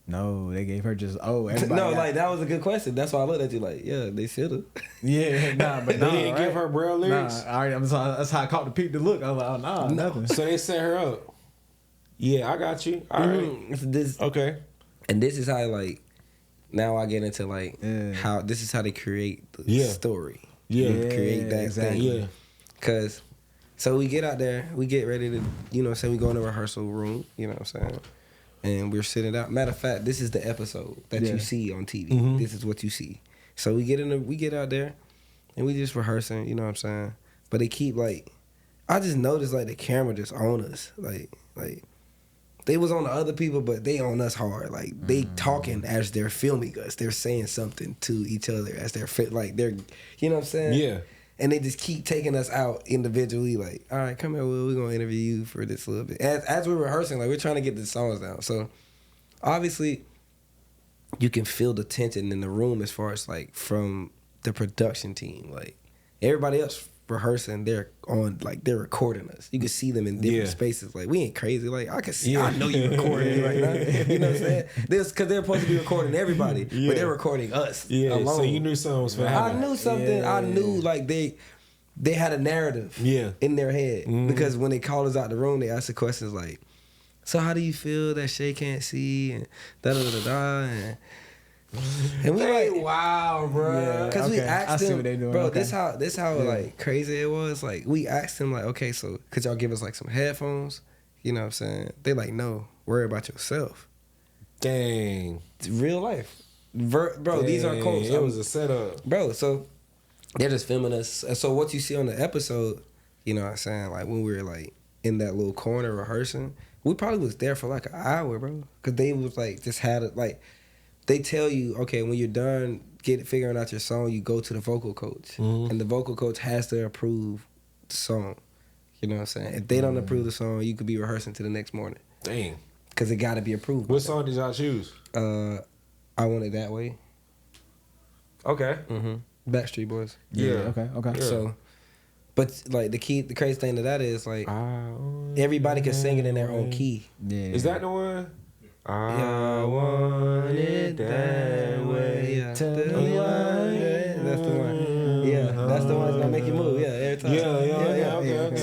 No, they gave her just everybody. No, like that was a good question. That's why I looked at you like, yeah, they should have. Yeah, nah, but they didn't give her Braille lyrics. Nah, all right, that's how I caught the peep to look. I was like, oh nah, nothing. So they set her up. Yeah, I got you. All right. Okay. And this is how like now I get into like how this is how they create the story. Yeah, create that thing. Yeah, cause so we get out there, we get ready to, you know what I'm saying, we go in the rehearsal room, you know what I'm saying, and we're sitting out. Matter of fact, this is the episode that you see on TV. This is what you see. So we get out there, and we just rehearsing, you know what I'm saying. But they keep like, I just noticed like the camera just on us, like they was on the other people, but they on us hard. Like they talking as they're filming us. They're saying something to each other as they're like they're, you know what I'm saying? Yeah. And they just keep taking us out individually. Like, all right, come here, Will. We're gonna interview you for this a little bit. As we're rehearsing, like we're trying to get the songs down. So obviously, you can feel the tension in the room as far as like from the production team. Like everybody else rehearsing, they're recording us. You can see them in different spaces. Like we ain't crazy. Like I can see, I know you're recording me right now. You know what I'm saying? This because they're supposed to be recording everybody, but they're recording us. Yeah, alone. So you knew something was gonna happen. I knew something. Yeah. I knew like they had a narrative. In their head because when they called us out the room, they asked the questions like, "So how do you feel that Shay can't see?" and da da da da. And we like, wow, bro. Because we asked them, bro. This how like crazy it was. Like we asked them, like, okay, so could y'all give us like some headphones? You know what I'm saying? They like, no, worry about yourself. Dang, it's real life, bro. Dang, these are quotes. It was a setup, bro. So they're just filming us. So what you see on the episode, you know what I'm saying? Like when we were like in that little corner rehearsing, we probably was there for like an hour, bro. Because they was like just had it like. They tell you, okay, when you're done figuring out your song, you go to the vocal coach. And the vocal coach has to approve the song. You know what I'm saying? If they don't approve the song, you could be rehearsing to the next morning. Dang. Because it got to be approved. What song did y'all choose? I Want It That Way. Okay. Backstreet Boys. Yeah. Okay. Yeah. So, but like the crazy thing to that is like everybody can sing it in their own key. Yeah. Is that the one? I want it that way. Yeah. That's the one. Yeah, that's the one that's gonna make you move. Yeah, every time. Yeah.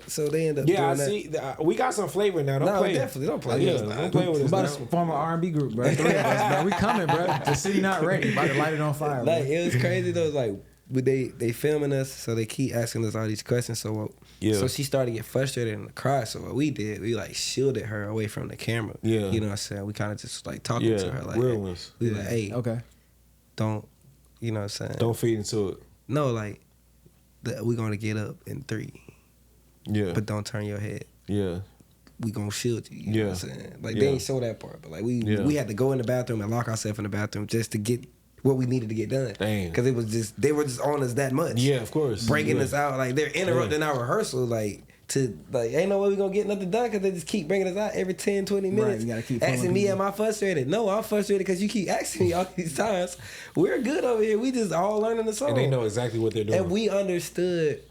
So they end up. Yeah, I see. We got some flavor now. Don't play. Definitely don't play. Don't play with us. About to form an R&B group, bro. 3 of us, bro. We coming, bro. The city not ready. About to light it on fire. Like it was crazy though. Like they filming us, so they keep asking us all these questions. So she started to get frustrated and cry. So what we did, we like shielded her away from the camera. Yeah, you know what I'm saying. We kind of just like talking to her like, realness. We like, hey, okay, don't, you know what I'm saying. Don't feed into it. No, like, we're gonna get up in 3. Yeah, but don't turn your head. Yeah. We gonna shield you. You know what I'm saying? Like they ain't show that part, but like we had to go in the bathroom and lock ourselves in the bathroom just to get what we needed to get done. Because it was just they were just on us that much. Yeah, of course. Breaking us out. Like they're interrupting our rehearsal. Like ain't no way we gonna get nothing done because they just keep bringing us out every 10, 20 minutes. Right, you gotta keep asking me, am I frustrated? No, I'm frustrated because you keep asking me all these times. We're good over here. We just all learning the song. And they know exactly what they're doing. And we understood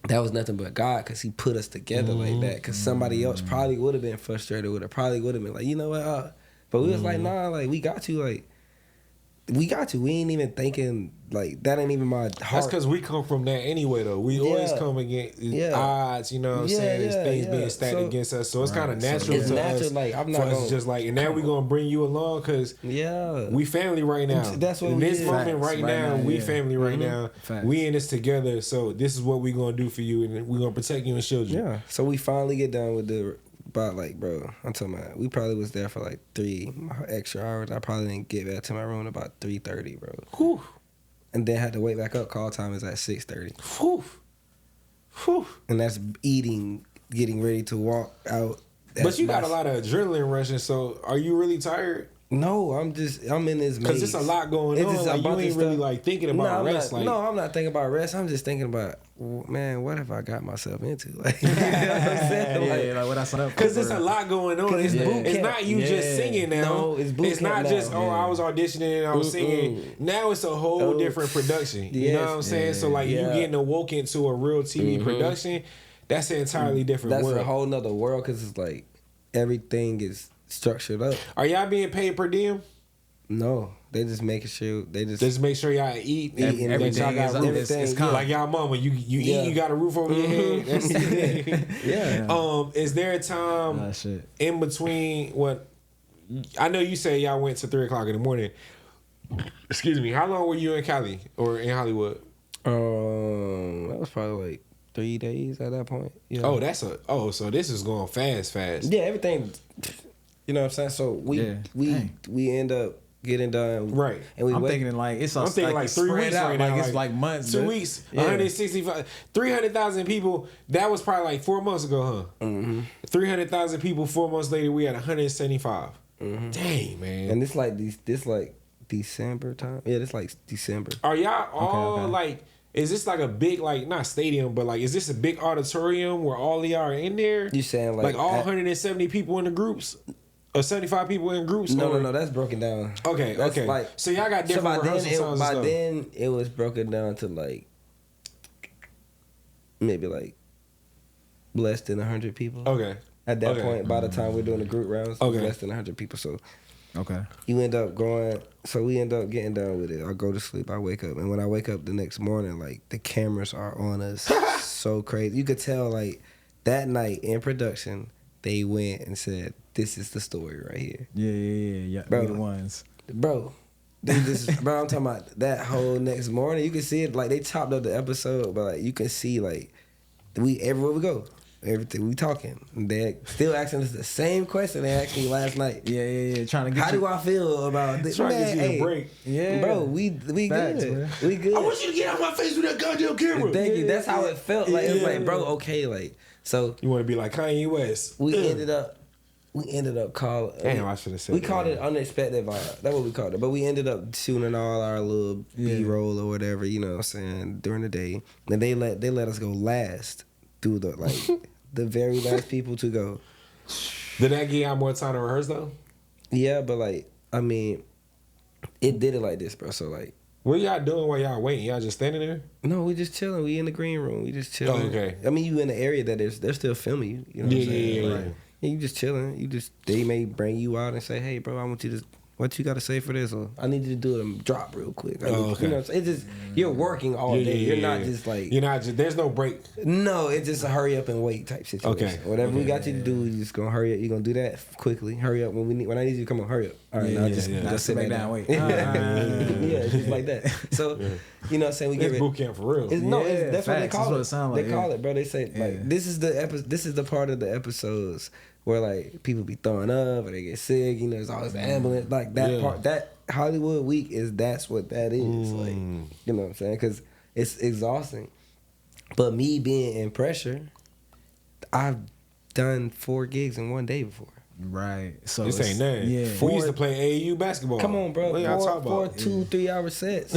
that was nothing but God because he put us together like that. Because somebody else probably would have been frustrated with it. Probably would have been like, you know what? But we was like, nah, like we got you. Like we got you. We ain't even thinking like that. Ain't even my heart. That's because we come from that anyway, though. We always come against odds. You know what I'm saying? There's things being stacked against us, so it's kind of natural to us. Like I'm not gonna, just like, and now we gonna bring you along because we family right now. That's what in we this did. moment right now. We family right now. We in this together. So this is what we gonna do for you, and we gonna protect you and shield you. Yeah. So we finally get done with the. About like, bro, I'm talking about, we probably was there for like 3 extra hours. I probably didn't get back to my room about 3:30, bro. Whew. And then had to wake back up. Call time is at 6:30. Whew. Whew. And that's eating, getting ready to walk out. But you got a lot of adrenaline rushing. So are you really tired? No, I'm in this maze. Because it's a lot going on. Like, you ain't really like thinking about rest. No, I'm not thinking about rest. I'm just thinking about, man, what have I got myself into? Like, you know what I'm saying? Like what I signed up for. Because it's a lot going on. It's not you just singing now. No, it's boot It's camp not now. just, I was auditioning and I was singing. Now it's a whole different production. You know what I'm saying? So like you getting awoken to a real TV production, that's an entirely different world. That's a whole nother world because it's like everything is structured up. Are y'all being paid per diem? No, they just making sure just make sure y'all eat and everything. Y'all got It's like y'all mama, you eat, you got a roof over your head. That's it. Yeah. Is there a time in between what? I know you say y'all went to 3:00 in the morning. Excuse me. How long were you in Cali or in Hollywood? That was probably like 3 days at that point. Yeah. Oh, so this is going fast. Yeah, everything. You know what I'm saying? So we end up getting done. Right. And I'm thinking like it's I'm thinking like 3 weeks out, right now. Like it's like months. 2 weeks. 165. 300,000 people. That was probably like 4 months ago, huh? Mm-hmm. 300,000 people. 4 months later, we had 175. Mm-hmm. Dang, man. And this like December time. Yeah, it's like December. Are y'all all like? Is this like a big, like, not stadium, but like, is this a big auditorium where all of y'all are in there? You saying like all 170 people in the groups? Or 75 people in groups? No, that's broken down. Okay, that's okay. Like, so y'all got different rehearsal times. By then, it was broken down to like, maybe like, less than 100 people. Okay. At that point, by the time we're doing the group rounds, it was less than 100 people. So, you end up going, so we end up getting done with it. I go to sleep, I wake up. And when I wake up the next morning, like, the cameras are on us so crazy. You could tell, like, that night in production, they went and said, this is the story right here. Yeah. Bro, we the ones. Bro, I'm talking about that whole next morning. You can see it, like, they chopped up the episode, but, like, you can see, like, everywhere we go. Everything we talking. They're still asking us the same question they asked me last night. Yeah. Trying to get How do I feel about this? Trying to get you a break. Yeah. Bro, we Facts, good. Man. We good. I want you to get out my face with that goddamn camera. Thank you. That's how it felt. Like it's like, bro, okay, like so. You want to be like Kanye West. We ended up calling. Damn, I should have said. We called it unexpected vibe. That's what we called it. But we ended up shooting all our little B-roll or whatever. You know what I'm saying, during the day, and they let us go last through the like. The very last people to go. Did that give y'all more time to rehearse though? Yeah, but like, I mean, it did it like this, bro. So like, what y'all doing while y'all waiting? Y'all just standing there? No, we just chilling. We in the green room. We just chilling. Oh, okay. I mean, you in the area that they're still filming you. You know what I'm saying? Yeah. Like, you just chilling. They may bring you out and say, hey, bro, I want you to. What you got to say for this? Or I need you to do a drop real quick. Okay. You know what I'm saying? It's just, you're working all day. You're not just like... You're not just... There's no break. No, it's just a hurry up and wait type situation. Okay. Whatever we got you to do, you're just going to hurry up. You're going to do that quickly. Hurry up. When I need you to come on, hurry up. All right, now just sit back down. Wait. Yeah, it's just like that. So, you know what I'm saying? We get boot camp for real. That's what they call it. They call it, bro. They say, like, this is the part of the episodes where like people be throwing up or they get sick, you know, there's always the ambulance, like that part. That Hollywood week that's what that is, like, you know what I'm saying? Because it's exhausting. But me being in pressure, I've done 4 gigs in one day before. Right. So this ain't nothing. Yeah. We used to play AAU basketball. Come on, bro. What y'all talking about? 4 2-3 hour sets.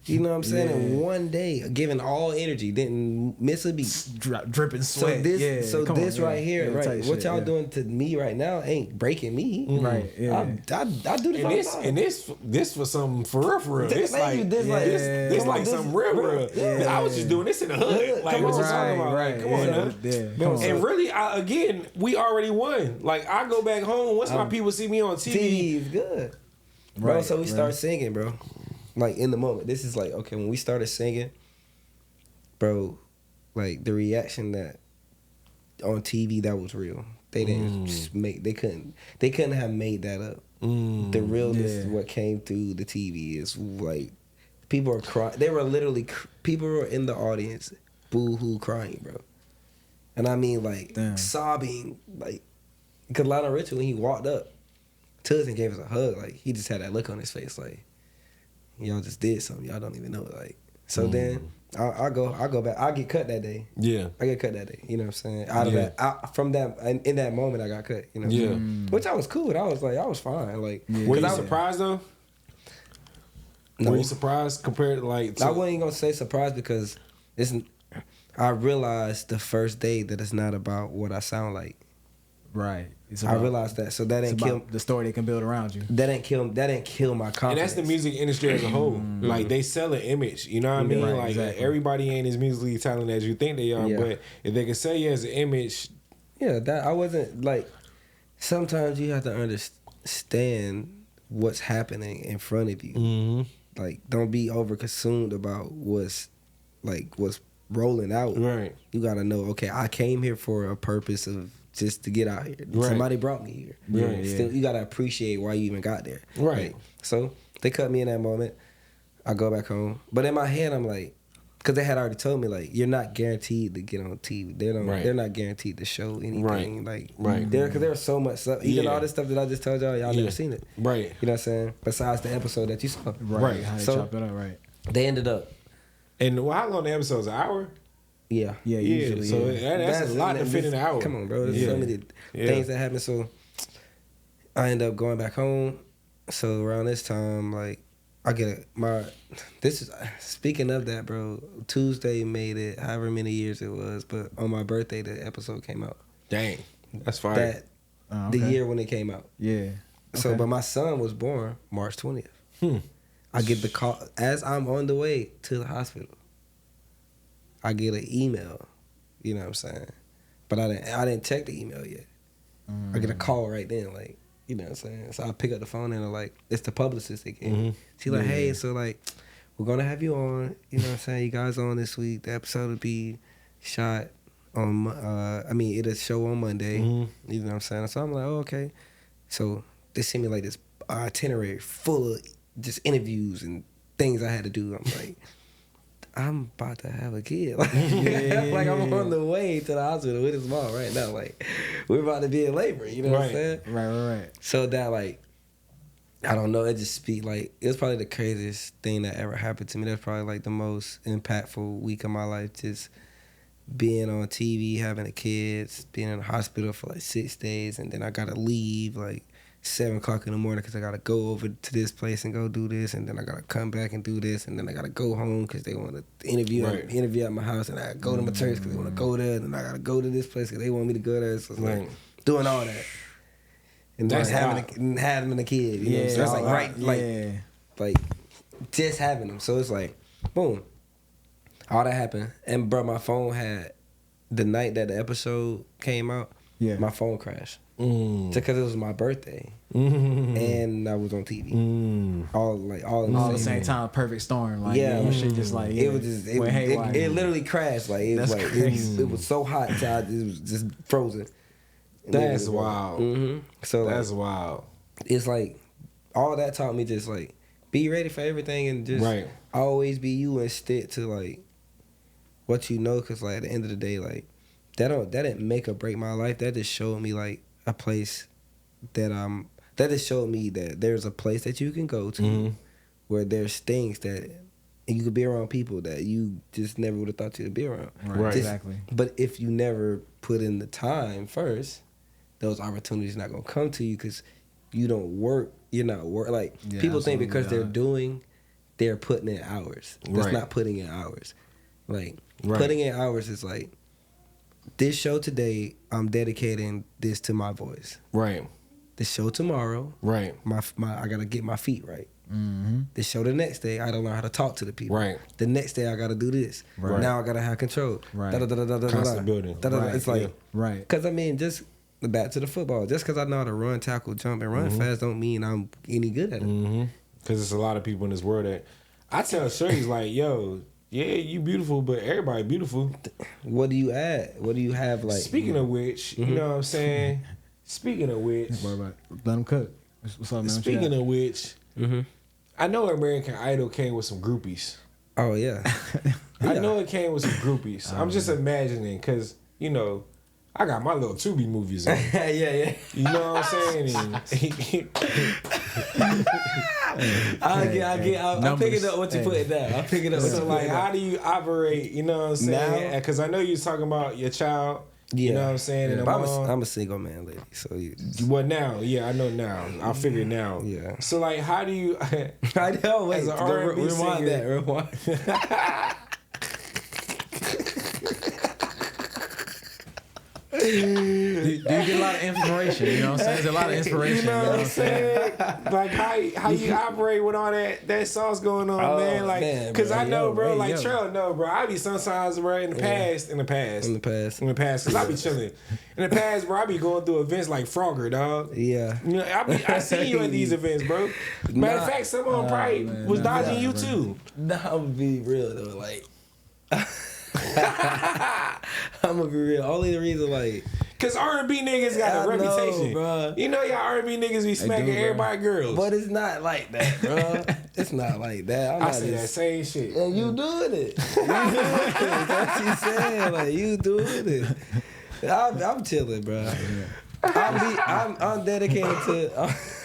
You know what I'm saying? In one day, giving all energy, didn't miss a beat. Dripping sweat. So this right here, right? What y'all doing to me right now ain't breaking me. Right. Yeah. I do this. And this for something for real. This like something real. Yeah. I was just doing this in the hood. Like what you talking about? Right. Come on, now. And really, again, we already won. Like I go back home once my people see me on TV. TV's good, bro. Right, so we start singing, bro. Like in the moment, this is like okay. When we started singing, bro, like the reaction that on TV that was real. They didn't they couldn't have made that up. The realness what came through the TV is like people are crying. They were literally people were in the audience, boo-hoo crying, bro. And I mean like sobbing, like. Because Lionel Richie, when he walked up to us and gave us a hug, like, he just had that look on his face, like, y'all just did something. Y'all don't even know it. Like, So then I go back. I get cut that day. Yeah. I get cut that day. You know what I'm saying? Out of that, from that, in that moment, I got cut. You know what I'm saying? Which I was cool with. I was fine. Like, were you surprised though? No. Were you surprised compared to like? I wasn't even gonna say surprised because I realized the first day that it's not about what I sound like. Right. I realized that. So that didn't kill the story they can build around you. That didn't kill my confidence. And that's the music industry as a whole. Like they sell an image. You know what I mean? Right, like exactly. everybody ain't as musically talented as you think they are. But if they can sell you as an image. Yeah, that I wasn't like. Sometimes you have to understand what's happening in front of you. Mm-hmm. Like, don't be over consumed about what's rolling out. Right. You gotta know. Okay, I came here for a purpose of just to get out here. Right. Somebody brought me here. Right. Still, you gotta appreciate why you even got there. Right. Like, so they cut me in that moment. I go back home, but in my head I'm like, because they had already told me like, you're not guaranteed to get on TV. They're not guaranteed to show anything. Like, because there's so much stuff. Even all this stuff that I just told y'all never seen it. Right. You know what I'm saying? Besides the episode that you saw. Right. How they So chop it up, right. they ended up. And how long the episode's an hour? Yeah. Yeah, usually. So that's a lot to fit in an hour. Come on, bro. There's so many things that happen. So I end up going back home. So around this time, like, I get speaking of that, bro, Tuesday made it however many years it was, but on my birthday the episode came out. Dang. That's fire. The year when it came out. Yeah. So but my son was born March 20th. I get the call as I'm on the way to the hospital. I get an email, you know what I'm saying? But I didn't check the email yet. I get a call right then, like, you know what I'm saying? So I pick up the phone and I'm like, it's the publicist again. She's like, hey, so like, we're gonna have you on, you know what I'm saying? You guys on this week. The episode will be shot on it'll show on Monday. You know what I'm saying? So I'm like, oh, okay. So they sent me like this itinerary full of just interviews and things I had to do. I'm like, I'm about to have a kid. Like, like I'm on the way to the hospital with his mom right now. Like, we're about to be in labor. You know what I'm saying? Right. So that, like, I don't know. It just it was probably the craziest thing that ever happened to me. That's probably like the most impactful week of my life. Just being on TV, having a kid, being in the hospital for like 6 days, and then I gotta leave like 7 o'clock in the morning because I gotta go over to this place and go do this, and then I gotta come back and do this, and then I gotta go home because they want to interview at my house, and I gotta go to my church because they want to go there, and I gotta go to this place because they want me to go there. So it's like doing all that, and then having a kid. You know, so that's like just having them. So it's like, boom, all that happened, and bro, my phone had the night that the episode came out. Yeah, my phone crashed. Just because it was my birthday and I was on TV, all at the same time, perfect storm. Like, shit just like it was just it literally crashed. Like it was it was so hot, it was just frozen. That's wild. So that's wild. It's like all that taught me just like be ready for everything and just always be you and stick to like what you know. Cause like at the end of the day, like that didn't make or break my life. That just showed me like a place that just showed me that there's a place that you can go to where there's things that and you could be around people that you just never would have thought you'd be around. Right. Exactly. But if you never put in the time first, those opportunities not gonna come to you because you don't work. You're not work. Like people think because they're putting in hours. That's not putting in hours. Like putting in hours is like, this show today, I'm dedicating this to my voice. Right. The show tomorrow. Right. I gotta get my feet right. The show the next day, I gotta learn how to talk to the people. Right. The next day, I gotta do this. Right. Now I gotta have control. Right. Constant building. It's like because I mean, just back to the football. Just because I know how to run, tackle, jump, and run fast, don't mean I'm any good at it. Because there's a lot of people in this world that I tell Shirley's like, yo. Yeah, you beautiful, but everybody beautiful. What do you add? What do you have like? Speaking of which, you know what I'm saying? Speaking of which. Let them cook. What's up, man? Speaking of which, I know American Idol came with some groupies. Oh, yeah. I know it came with some groupies. I'm just imagining because, you know, I got my little Tubi movies in. Yeah. You know what I'm saying? I'm picking up what you put down. I'm picking up what you put like, down. how do you operate, you know what I'm saying? Because I know you're talking about your child, you know what I'm saying? Yeah. I'm a single man, lady. So Well, now, yeah, I know now. I figure now. Yeah. So, like, how do you... I know, wait, as an R&B rewind singer, that. Do you get a lot of inspiration? You know what I'm saying? There's a lot of inspiration. You know what I'm saying? Like how you operate with all that sauce going on, man. Like, cause I know, bro. Like Trel, no, bro. I be sometimes, bro, in the past, cause I be chilling. In the past, bro, I be going through events like Frogger, dog. Yeah. You know, I see you at these events, bro. Matter of fact, some of them probably was dodging you too. Nah, I'm gonna be real though, like. I'm gonna be real. Only the reason, like, cause R&B niggas got a reputation, bro. You know, y'all R&B niggas be smacking everybody girls, but it's not like that, bro. It's not like that. I say that same shit, and you doing it. That's what you saying. Like, you doing it. I'm chilling, bro. I'm dedicated to.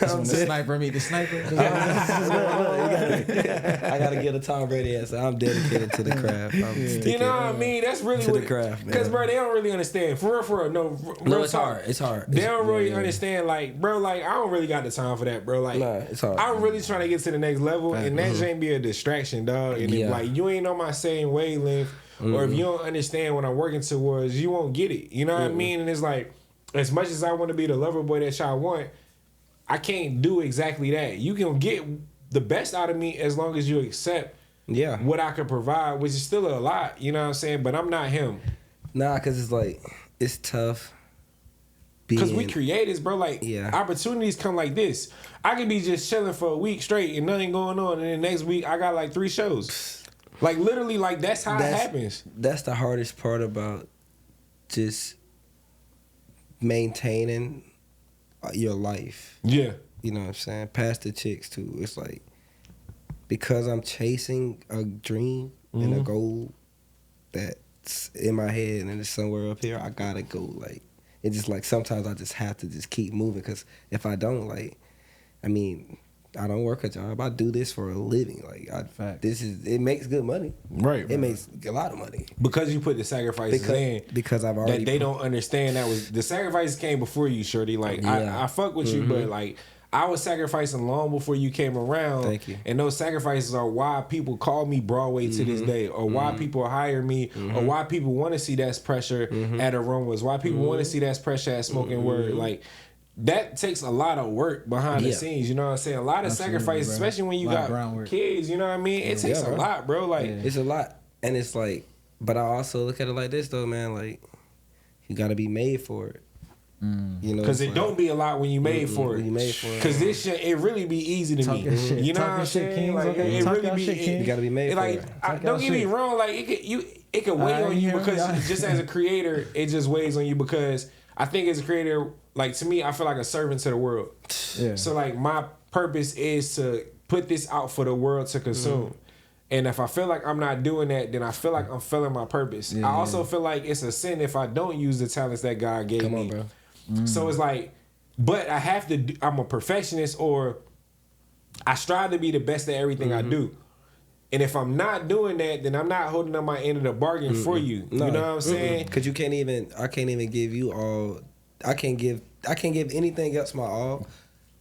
I'm the sniper meet the sniper. I gotta get a Tom Brady answer. I'm dedicated to the craft. You know what I mean? That's really to what the craft, man. Because bro, they don't really understand. For real. No, it's hard. It's hard. They don't really understand. Like, bro, like I don't really got the time for that, bro. Like, it's hard. I'm really trying to get to the next level, and that ain't be a distraction, dog. And if, like, you ain't on my same wavelength, or if you don't understand what I'm working towards, you won't get it. You know what I mean? And it's like, as much as I want to be the lover boy that y'all want, I can't do exactly that. You can get the best out of me as long as you accept what I can provide, which is still a lot, you know what I'm saying? But I'm not him. Nah, because it's like, it's tough. Because we creators, bro. Like, opportunities come like this. I could be just chilling for a week straight and nothing going on, and then next week I got like 3 shows. Like, literally, like, that's how it happens. That's the hardest part about just maintaining your life. Yeah. You know what I'm saying? Past the chicks too. It's like, because I'm chasing a dream and a goal that's in my head and it's somewhere up here, I gotta go. Like, it's just like sometimes I just have to just keep moving, because if I don't, like, I mean, I don't work a job. I do this for a living. Like, it makes good money. Right. It makes a lot of money. Because you put the sacrifices in. Because I've already. That they don't understand that was the sacrifices came before you, shorty. Like, I fuck with you, but like, I was sacrificing long before you came around. Thank you. And those sacrifices are why people call me Broadway to this day, or why people hire me, or why people want to see that pressure at Aromas, why people want to see that pressure at Smoking Word. Like, that takes a lot of work behind the scenes, you know what I'm saying? A lot of sacrifices, especially when you got kids, you know what I mean? It takes a lot, bro. Like, it's a lot. And it's like, but I also look at it like this, though, man. Like, you got to be made for it. You know, because it don't be a lot when you made for it. Because this shit, it really be easy to me. You know what I'm saying? Like, it really be. You got to be made for it. Don't get me wrong. Like, it could weigh on you, because just as a creator, it just weighs on you, because I think as a creator, like, to me, I feel like a servant to the world. Yeah. So, like, my purpose is to put this out for the world to consume. And if I feel like I'm not doing that, then I feel like I'm failing my purpose. I also feel like it's a sin if I don't use the talents that God gave me. Come on, bro. So it's like, but I have to, I'm a perfectionist, or I strive to be the best at everything I do. And if I'm not doing that, then I'm not holding up my end of the bargain for you. No. You know what I'm saying? Because I can't even give you all. I can't give anything else my all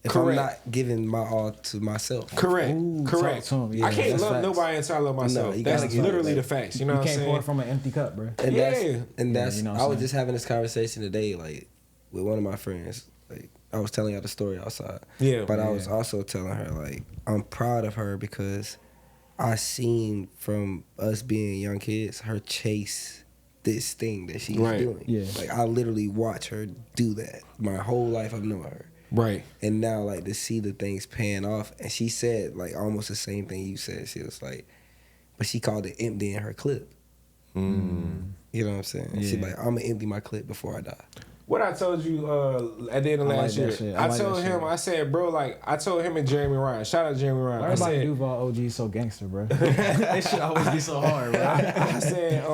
if I'm not giving my all to myself. Correct. I can't love nobody until I love myself. That's literally the facts. You know what I'm saying? You can't pour from an empty cup, bro. And that's I was just having this conversation today, like, with one of my friends. Like, I was telling her the story outside. But I was also telling her, like, I'm proud of her, because I seen from us being young kids her chase this thing that she's doing. Like, I literally watch her do that my whole life. I've known her. And now, like, to see the things paying off, and she said, like, almost the same thing you said. She was like, but she called it emptying her clip. You know what I'm saying? She's like, I'm gonna empty my clip before I die. What I told you at the end of last year, I told him, I said, bro, like, I told him and Jeremy Ryan. Shout out Jeremy Ryan. Everybody Duval OG so gangster, bro. That shit always be so hard, bro. I said,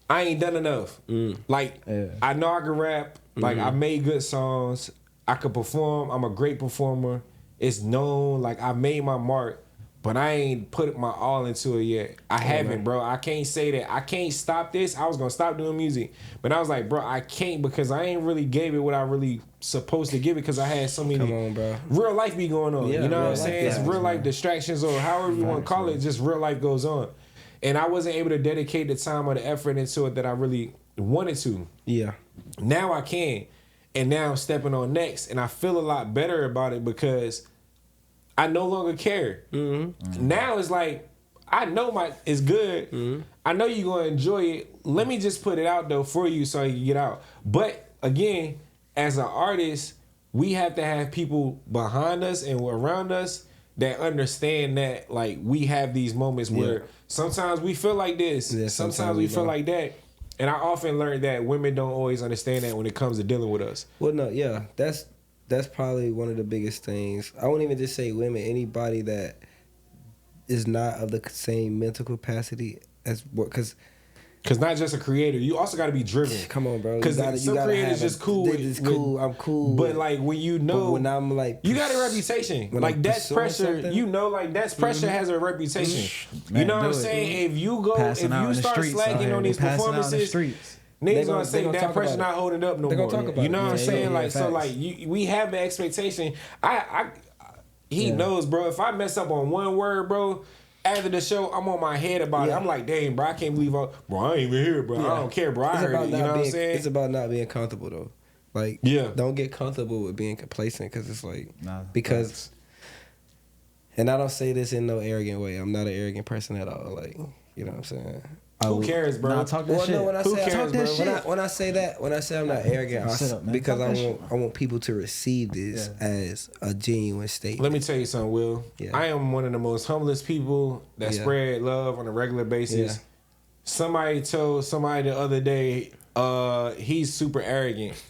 I ain't done enough. Like, I know I can rap. Like, I made good songs. I could perform. I'm a great performer. It's known. Like, I made my mark. But I ain't put my all into it yet. I haven't, bro. I can't say that. I can't stop this. I was going to stop doing music. But I was like, bro, I can't because I ain't really gave it what I really supposed to give it because I had so many real life be going on. You know what I'm saying? It's real life distractions or however you want to call it. Just real life goes on. And I wasn't able to dedicate the time or the effort into it that I really wanted to. Yeah. Now I can. And now I'm stepping on next. And I feel a lot better about it because I no longer care. Now it's like, I know it's good. I know you're going to enjoy it. Let me just put it out, though, for you so you can get out. But, again, as an artist, we have to have people behind us and around us that understand that, like, we have these moments where sometimes we feel like this. Sometimes we feel like that. And I often learned that women don't always understand that when it comes to dealing with us. Well, no, that's probably one of the biggest things. I won't even just say women. Anybody that is not of the same mental capacity as what, because not just a creator, you also got to be driven. Come on, bro. Because some creators just cool. It's cool. I'm cool. But like when you know, when I'm like, you got a reputation. Like that's pressure. You know, like that's pressure has a reputation. Man, you know what I'm saying? If you go, if you start slacking on these performances. Niggas gonna say that pressure not holding up no more. You know what I'm saying? Like so, like we have the expectation. He knows, bro. If I mess up on one word, bro, after the show, I'm on my head about it. I'm like, dang, bro, I can't believe bro, I ain't even here, bro. I don't care, bro. I heard it. You know what I'm saying? It's about not being comfortable though. Like, don't get comfortable with being complacent because it's like because. And I don't say this in no arrogant way. I'm not an arrogant person at all. Like, you know what I'm saying? Who cares, bro? Talk that shit. No, when I say I'm not arrogant, because I want people to receive this as a genuine statement. Let me tell you something, Will. I am one of the most humblest people that spread love on a regular basis. Somebody told somebody the other day, he's super arrogant.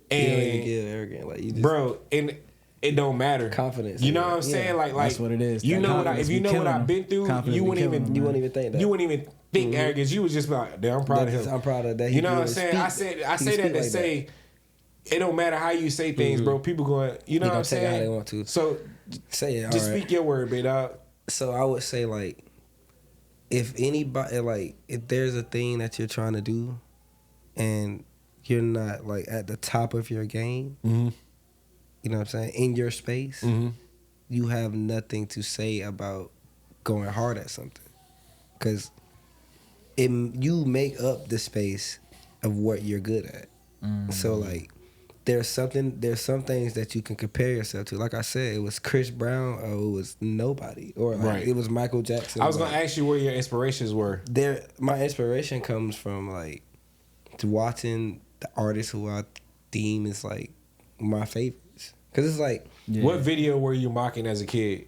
And you don't even get arrogant, like you just, bro, and it don't matter. Confidence. You know what I'm saying? Like that's what it is. You know if you know what I've been through, you wouldn't even think that. You wouldn't even think arrogance. You would just be like, damn, I'm proud of him. I'm proud of that. You know what I'm saying? I say that to say it don't matter how you say things, bro. People going, you know what I'm saying? How they want to. So say it. Just speak your word, big dog. So I would say like, if anybody if there's a thing that you're trying to do, and you're not like at the top of your game. You know what I'm saying? In your space, you have nothing to say about going hard at something. Because you make up the space of what you're good at. So, like, there's some things that you can compare yourself to. Like I said, it was Chris Brown or it was nobody. Or like, it was Michael Jackson. I was going to ask you where your inspirations were. My inspiration comes from, like, watching the artists who I deem is, like, my favorite. Cause it's like, what video were you mocking as a kid?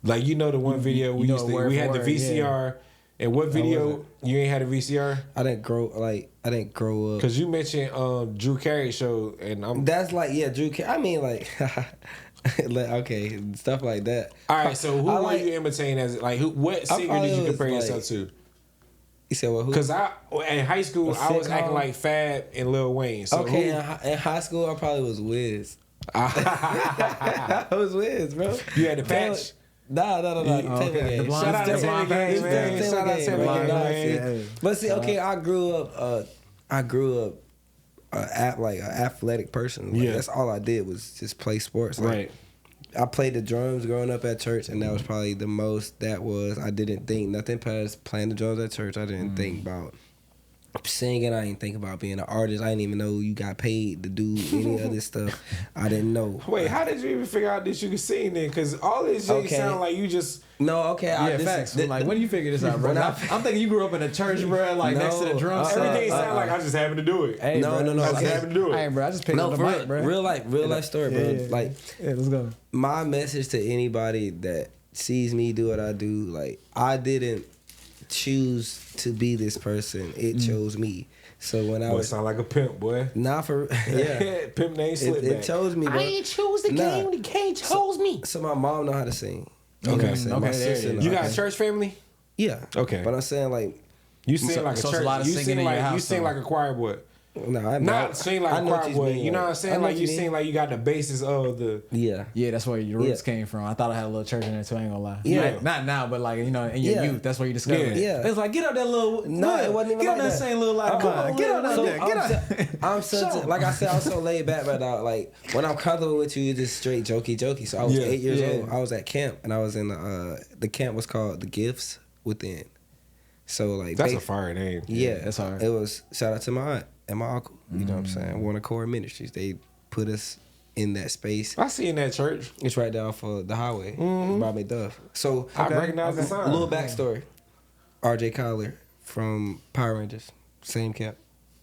Like, you know the one video we had the VCR, and what video you ain't had a VCR? I didn't grow up. Cause you mentioned Drew Carey show, and that's like Drew Carey. I mean like, okay, stuff like that. All right, so who were you imitating as like what singer did you compare yourself to? You said what? Because in high school I was acting like Fab and Lil Wayne. So okay, in high school I probably was Wiz. I was Wiz, bro. You had the patch? Nah. Okay. Shout out to Taylor Games, man. Shout out to Taylor Games, man. But see, okay, I grew up like an athletic person. Like, that's all I did was just play sports. Like, right. I played the drums growing up at church, and that was probably the most I didn't think nothing past playing the drums at church. I didn't think about singing. I didn't think about being an artist. I didn't even know you got paid to do any other stuff. I didn't know. Wait, how did you even figure out that you could sing then? Because all this shit sound like you just... No, okay. Facts. Like, when do you figure this out, bro? I'm thinking you grew up in a church, bro, like next to the drum set. Everything sound like I just happened to do it. Hey, no. I just happened to do it. Hey, bro, I just picked up the mic, bro. Real life story, bro. Yeah. Like, let's go. My message to anybody that sees me do what I do, like, I didn't choose to be this person. It chose me. So when I sound like a pimp, boy. Nah, pimp name slip it chose me, bro. I ain't choose the game. The game chose me. So my mom know how to sing. Okay. My sister you got a church family? Yeah. Okay. But I'm saying, like, You sing like a church. You sing like a choir boy. No, I'm not sing like a choir boy. You know what I'm saying? Like you sing like you got the basis of the. Yeah, that's where your roots came from. I thought I had a little church in there too. I ain't gonna lie. Yeah, like, not now, but like in your youth, that's where you discovered it. Yeah, it's like get up that little. No, it wasn't even get like that same little like. Get up that there. Get up. I'm such like I said, I'm so laid back, but like when I'm comfortable with you, you're just straight jokey. So I was 8 years old. I was at camp and I was in the camp was called the Gifts Within. So like that's a fire name. Yeah, that's hard. It was shout out to my aunt and my uncle. You know what I'm saying? Warner Core Ministries. They put us in that space. I see in that church. It's right down for the highway by McDuff. So I recognize the sign. A little backstory. R.J. Collar from Power Rangers, same camp.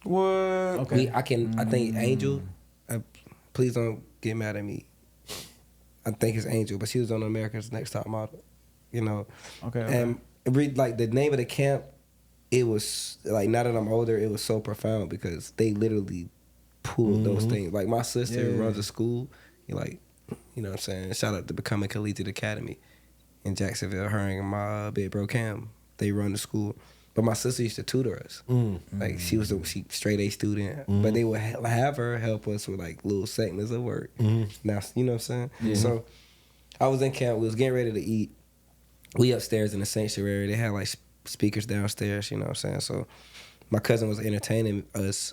What? Okay. I think Angel. Please don't get mad at me. I think it's Angel, but she was on America's Next Top Model. You know. Okay. And like the name of the camp. It was like now that I'm older, it was so profound because they literally pulled those things. Like my sister runs a school. You know what I'm saying? Shout out to Becoming Collegiate Academy in Jacksonville. Her and my big bro Cam, they run the school. But my sister used to tutor us. Like she straight A student, but they would have her help us with like little segments of work. Now you know what I'm saying. So I was in camp. We was getting ready to eat. We upstairs in the sanctuary. They had like speakers downstairs, you know what I'm saying? So my cousin was entertaining us.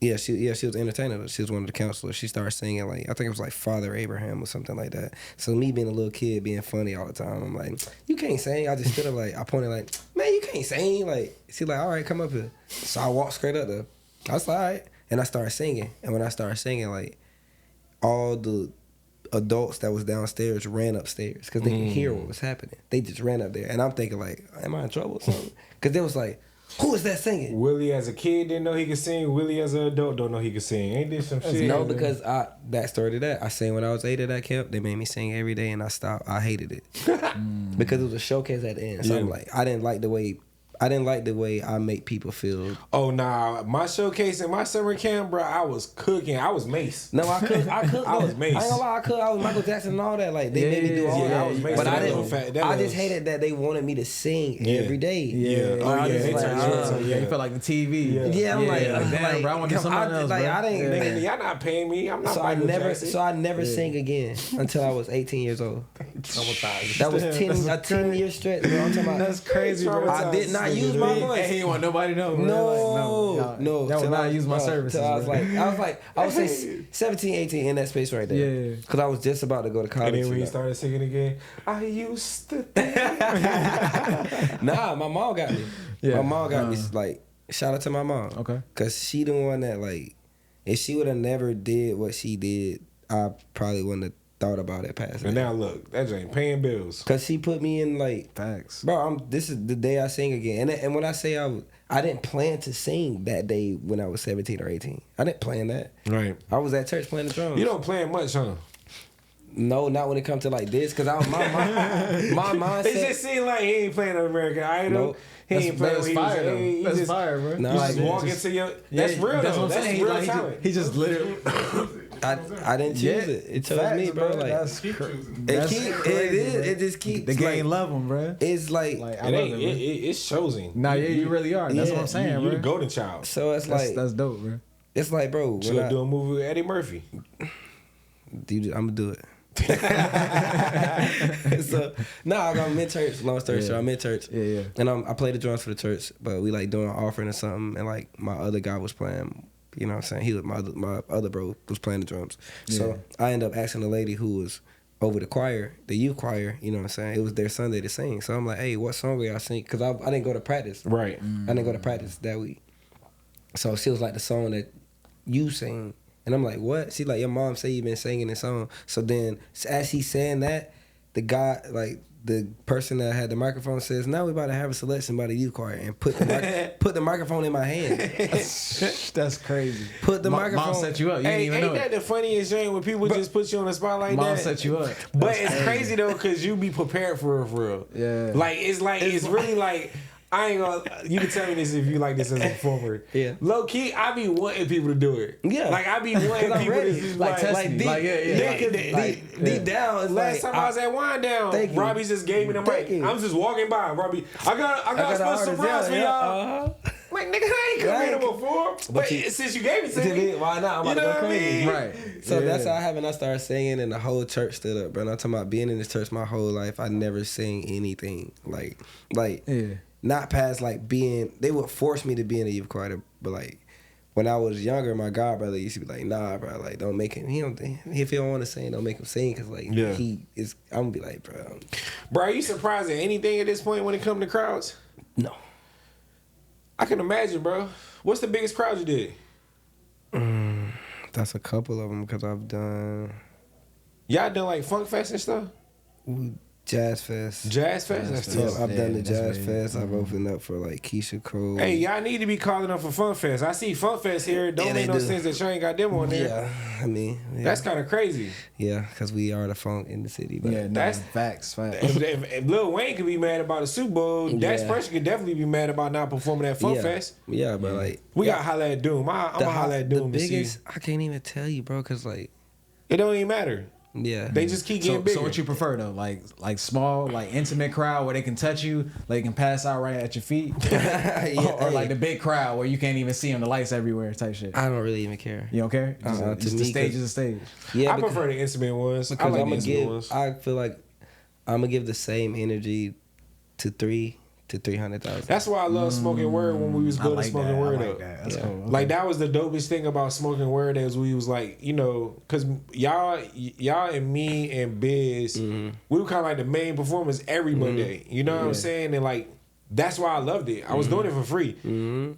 Yeah, she was entertaining us. She was one of the counselors. She started singing like, I think it was like Father Abraham or something like that. So me being a little kid, being funny all the time, I'm like, you can't sing. I just stood up like, I pointed like, man, you can't sing. Like, she like, all right, come up here. So I walked straight up there. I was like, all right. And I started singing. And when I started singing, like, all the adults that was downstairs ran upstairs because they could hear what was happening. They just ran up there, and I'm thinking like, am I in trouble or something? Because they was like, who is that singing? Willie as a kid didn't know he could sing. Willie as an adult don't know he could sing. Ain't this some shit? No, because backstory to that, I sang when I was 8 at that camp. They made me sing every day, and I stopped. I hated it because it was a showcase at the end. So I'm like, I didn't like the way I make people feel. Oh nah, my showcase in my summer camp, bro, I was cooking. I was Mace. No, I cooked. I was Mace. I ain't gonna lie, I was Michael Jackson and all that. Like they made me do all that. I was Mace. But I just hated that they wanted me to sing every day. You felt like the TV. Yeah, I'm like, damn, bro, I want to do something else. Like, bro. Nigga, y'all not paying me. I'm not. So I never sang again until I was 18 years old. That was a 10-year stretch. Bro. I'm talking about. That's crazy, bro. I did not use my voice. He didn't want nobody to know. No. That was not use my services. I was say 17, 18 in that space right there. Yeah. Because I was just about to go to college. And then when you started singing again, I used to. Nah, my mom got me. Yeah. My mom got me. Like, shout out to my mom. Okay. Because she the one that like, if she would have never did what she did, I probably wouldn't have thought about it past. And now look, that ain't paying bills. Cause she put me in like facts, bro. This is the day I sing again. And when I say I didn't plan to sing that day when I was 17 or 18. I didn't plan that. Right. I was at church playing the drums. You don't plan much, huh? No, not when it comes to like this. Cause my mindset. It just seemed like he ain't playing an American Idol. Nope. He ain't playing. That's fire though. That's fire, bro. No, you just walk into your. That's real. That's though. what I'm saying. Real talent. He just literally. I didn't choose it. It chose me, bro. Like that's crazy. It just keeps the game love him, bro. It's like I love it. It's chosen. Nah, yeah, you really are. That's what I'm saying, bro. You the golden child. So it's like that's dope, bro. It's like, bro. Should do a movie with Eddie Murphy. I'm gonna do it. So I'm in church. Long story short, I'm in church. Yeah. And I play the drums for the church, but we like doing an offering or something, and like my other guy was playing. You know what I'm saying? He was my other bro was playing the drums. Yeah. So I ended up asking the lady who was over the choir, the youth choir. You know what I'm saying? It was their Sunday to sing. So I'm like, hey, what song will y'all sing? Because I didn't go to practice. Right. I didn't go to practice that week. So she was like, the song that you sing. And I'm like, what? She like, your mom say you been singing this song. So then, as he's saying that, the guy, like, the person that had the microphone says, now we about to have a selection by the youth choir, and put the microphone in my hand. That's crazy. Put the microphone. Mom set you up. You didn't even know. Ain't that the funniest thing when people just put you on the spot like Mom that? Mom set you up. But it's crazy though, because you be prepared for real. Yeah. Like, it's really like, I ain't gonna. You can tell me this if you like this as a performer. Yeah. Low key, I be wanting people to do it. Yeah. Like I be wanting people to just like test me. Deep down, it's last time I was at Wind Down, Robbie just gave me the mic. I'm just walking by, Robbie. I got a special surprise for y'all. Like, nigga, I ain't come here before. But since you gave it to me, why not? I'm about to go crazy. Right. So that's how I happened. I started singing, and the whole church stood up, bro. And I'm talking about being in this church my whole life. I never sang anything like not past like being. They would force me to be in a youth choir, but like when I was younger, my god brother used to be like, nah, bro, like don't make him. If he don't want to sing, don't make him sing, cause like he is. I'm gonna be like, bro. Bro, are you surprised at anything at this point when it comes to crowds? No. I can imagine, bro. What's the biggest crowd you did? That's a couple of them because I've done. Y'all done like Funk Fest and stuff? Jazz Fest. Jazz Fest? That's tough. I've done the Jazz Fest. I've opened up for like Keisha Cole. Hey, y'all need to be calling up for Funk Fest. I see Funk Fest here. Don't make no sense that you ain't got them on there. Yeah, I mean. Yeah. That's kind of crazy. Yeah, because we are the funk in the city. But Yeah, that's facts. If Lil Wayne could be mad about the Super Bowl, Dax Pressure could definitely be mad about not performing at Funk Fest. Yeah, but like. We got to holler at Doom. I'm going to holler at Doom the to biggest, see. I can't even tell you, bro, because like. It don't even matter. Yeah, they just keep getting bigger. So what you prefer though, like small, like intimate crowd where they can touch you, like can pass out right at your feet, or like the big crowd where you can't even see them, the lights everywhere type shit. I don't really even care. You don't care? Just the stage is a stage. Yeah, I prefer the intimate ones. I like the intimate ones. I feel like I'm gonna give the same energy to 300,000. That's why I love Smoking Word when we was building Smoking Word up. That's cool. Okay. Like that was the dopest thing about Smoking Word is we was like, you know, cause y'all and me and Biz, we were kind of like the main performers every Monday. You know what I'm saying? And like that's why I loved it. I was doing it for free.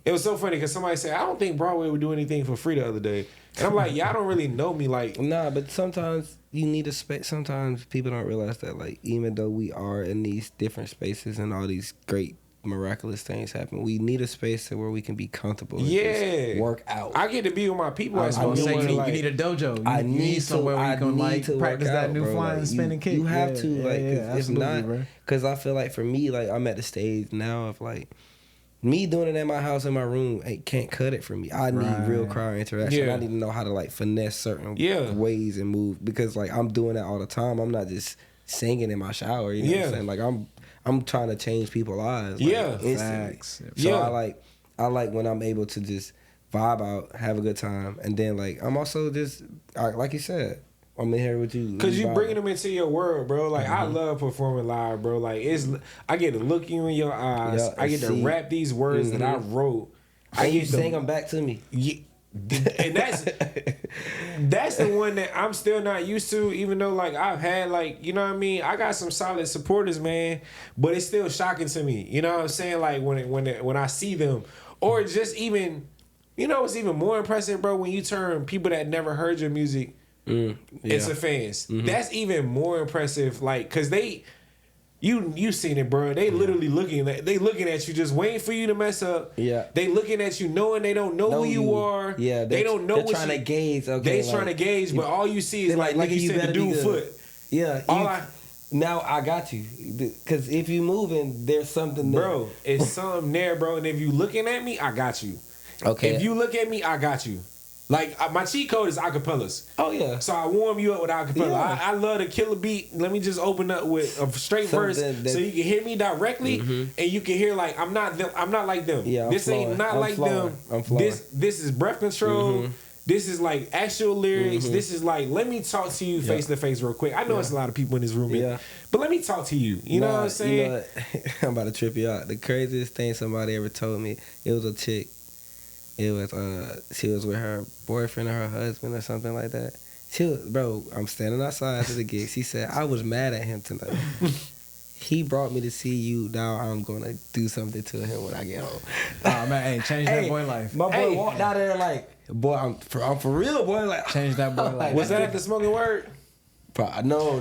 It was so funny because somebody said, I don't think Broadway would do anything for free the other day. And I'm like, y'all don't really know me. Like, nah, but sometimes you need a space. Sometimes people don't realize that, like, even though we are in these different spaces and all these great miraculous things happen, we need a space where we can be comfortable and just work out. I get to be with my people. I was gonna say you need a dojo. You need somewhere where you can like practice that new flying and spinning kick. You have to, like, if not, bro. Because I feel like for me, like, I'm at the stage now of like. Me doing it at my house in my room can't cut it for me. I need real crowd interaction. I need to know how to like finesse certain ways and move because like I'm doing that all the time. I'm not just singing in my shower. You know what I'm saying? Like I'm trying to change people's lives. Like, Facts. So I like when I'm able to just vibe out, have a good time, and then like I'm also just like you said. I'm in here with you. Cause you bringing them into your world, bro. Like I love performing live, bro. Like I get to look you in your eyes. Yeah, I get to rap these words that I wrote. I get to sing them back to me. Yeah, and that's the one that I'm still not used to. Even though like I've had like you know what I mean. I got some solid supporters, man. But it's still shocking to me. You know what I'm saying? Like when I see them, or just even, you know, it's even more impressive, bro. When you turn people that never heard your music. It's a fans. That's even more impressive. Like, cause you seen it, bro. They literally looking at you, just waiting for you to mess up. Yeah, they looking at you, knowing they don't know who you are. Yeah, they don't know. They're trying to gauge. Okay, they trying to gauge, but all you see is like you said, the dude foot. Yeah. Now I got you, cause if you moving, there's something there. Bro, it's something there, bro. And if you looking at me, I got you. Okay. If you look at me, I got you. Like, my cheat code is acapellas. Oh, yeah. So I warm you up with acapella. Yeah. I love to kill a beat. Let me just open up with a straight verse so you can hear me directly and you can hear, like, I'm not like them. Yeah, this ain't not like them. I'm flowing. This is breath control. This is, like, actual lyrics. This is, like, let me talk to you face to face real quick. I know it's a lot of people in this room. But let me talk to you. You know what I'm saying? You know what? I'm about to trip you out. The craziest thing somebody ever told me, it was a chick. It was she was with her boyfriend or her husband or something like that. Bro, I'm standing outside after the gig. She said, I was mad at him tonight. He brought me to see you. Now I'm gonna do something to him when I get home. Oh man, hey, change that boy life. My boy walked out of there like, boy, I'm for real, boy. Like, change that boy life. Was that at the Smoking Word? No.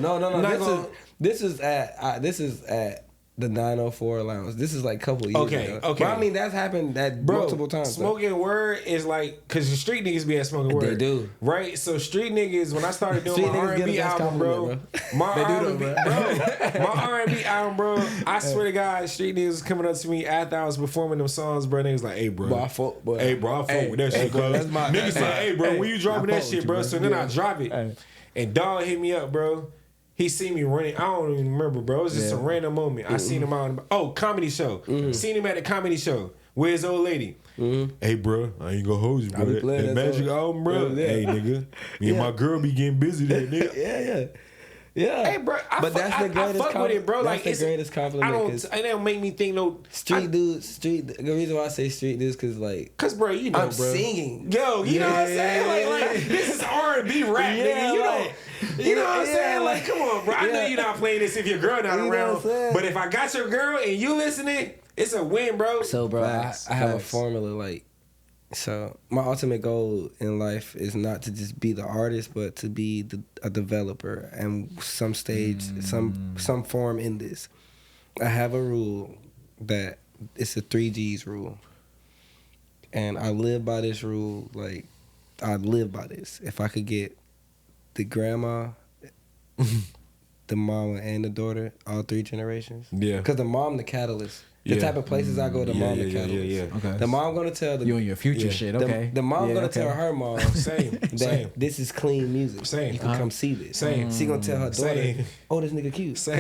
This is at the 904 allowance. This is like a couple years ago. Okay. But I mean, that's happened multiple times. Smoking word is like, because the street niggas be at smoking word. They do. Right? So street niggas, when I started doing my R&B album, bro. My R&B album, bro, I swear to God, street niggas was coming up to me after I was performing them songs, bro. They was like, hey, bro. I fuck with that shit, bro. Niggas say, hey, bro, when you dropping that shit, bro? So then I drop it. And dog hit me up, bro. He seen me running. I don't even remember, bro. It was just a random moment. I seen him out. Comedy show. Seen him at the comedy show with his old lady. Hey, bro, I ain't gonna hold you, bro. That Magic album, bro. Hey, nigga. Me and my girl be getting busy there, nigga. Yeah. Hey, bro. But that's the greatest compliment. With it, bro. That's the greatest compliment. It don't make me think no street dudes. The reason why I say street dudes, cause bro, you know, I'm singing. Yo, you know what I'm saying? Like this is R&B rap, nigga. You know what I'm saying? Like, come on, bro. I know you're not playing this if your girl not around. But if I got your girl and you listening, it's a win, bro. So, bro, I have a formula. Like, so my ultimate goal in life is not to just be the artist, but to be a developer and some stage, some form in this. I have a rule that it's a 3Gs rule, and I live by this rule. Like, I live by this. If I could get the grandma, the mama, and the daughter, all 3 generations. Yeah. Because the mom, the catalyst. The type of places I go, the mom, the catalyst. Okay. The mom gonna tell you and your future shit. Okay. The mom gonna tell her mom that this is clean music. You can come see this. She gonna tell her daughter, oh, this nigga cute. So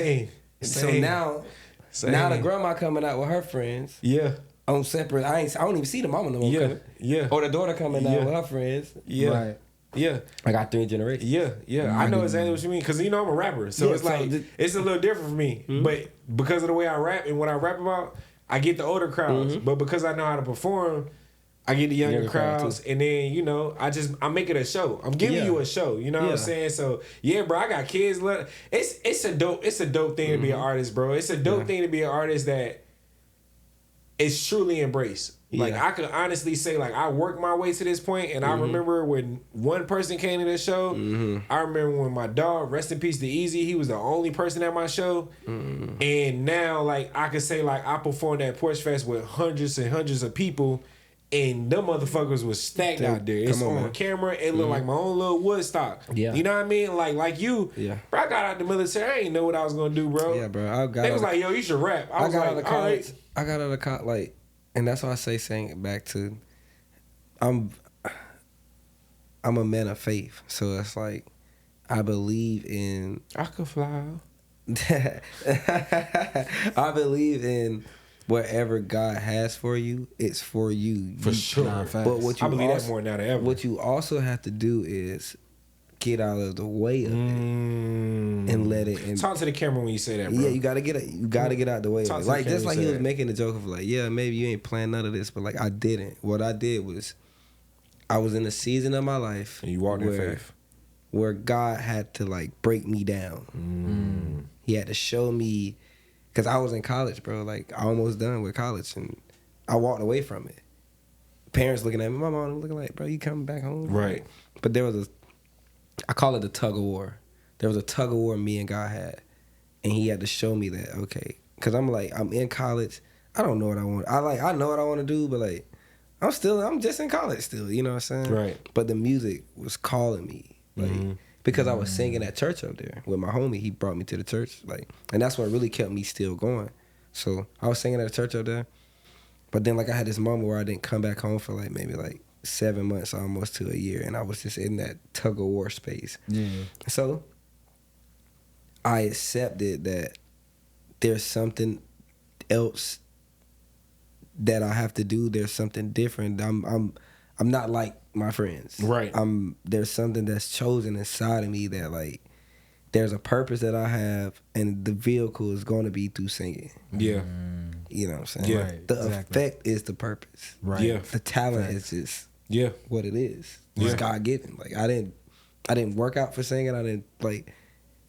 now the grandma coming out with her friends. Yeah. On separate. I don't even see the mama no more. Yeah. Or the daughter coming out with her friends. Yeah. Right. Yeah, I got 3 generations. Yeah. I know exactly what you mean because I'm a rapper, so it's like it's a little different for me. But because of the way I rap and what I rap about, I get the older crowds. But because I know how to perform, I get the younger crowds. And then I make it a show. I'm giving you a show. You know what I'm saying? So yeah, bro, I got kids. It's a dope thing to be an artist, bro. It's a dope thing to be an artist that is truly embraced. Like, I could honestly say, like, I worked my way to this point, and I remember when one person came to the show. I remember when my dog, rest in peace to Easy, he was the only person at my show. And now, like, I could say, like, I performed at Porch Fest with hundreds and hundreds of people, and them motherfuckers was stacked out there. It's on camera. It looked like my own little Woodstock. Yeah. You know what I mean? Like you. Yeah. Bro, I got out the military. I ain't know what I was going to do, bro. Yeah, bro. They was like, yo, you should rap. I got out of college. I got out of college, like, and that's why I saying it back to, I'm a man of faith. So it's like, I believe in. I could fly. I believe in whatever God has for you, it's for you. For sure. But what you I believe that more now than ever. What you also have to do is get out of the way of it and let it. Talk to the camera when you say that, bro. Yeah, you gotta get out the way of it. Like, just like he was making the joke of like, yeah, maybe you ain't planned none of this, but like I didn't. What I did was, I was in a season of my life and you walked in faith, where God had to like break me down. He had to show me, because I was in college, bro. Like, I almost done with college, and I walked away from it. Parents looking at me, my mom looking like, bro, you coming back home? Right. But there was I call it the tug of war. There was a tug of war me and God had, and he had to show me that, okay, because I'm like, I'm in college. I don't know what I want. I know what I want to do, but like, I'm just in college still. You know what I'm saying? Right. But the music was calling me, like, because I was singing at church up there with my homie. He brought me to the church, like, and that's what really kept me still going. So I was singing at a church up there, but then like I had this moment where I didn't come back home for like maybe like 7 months, almost to a year, and I was just in that tug of war space. Yeah. So I accepted that there's something else that I have to do. There's something different. I'm not like my friends. Right. There's something that's chosen inside of me that like there's a purpose that I have, and the vehicle is going to be through singing. Yeah. You know what I'm saying? Yeah. Right, the effect is the purpose. Right. Yeah. The talent is just what it is. It's God given. Like, I didn't work out for singing. I didn't like,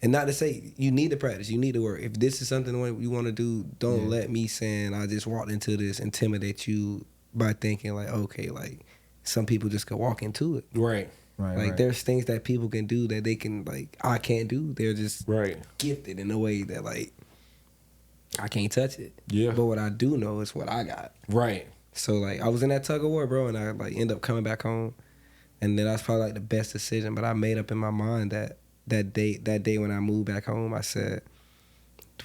and not to say you need to practice, you need to work. If this is something you want to do, don't let me saying I just walked into this intimidate you by thinking like, okay, like some people just could walk into it. Right. Like there's things that people can do that they can like I can't do. They're just gifted in a way that like I can't touch it. Yeah. But what I do know is what I got. Right. So like I was in that tug of war, bro, and I like end up coming back home, and then that's probably like the best decision. But I made up in my mind that day when I moved back home, I said,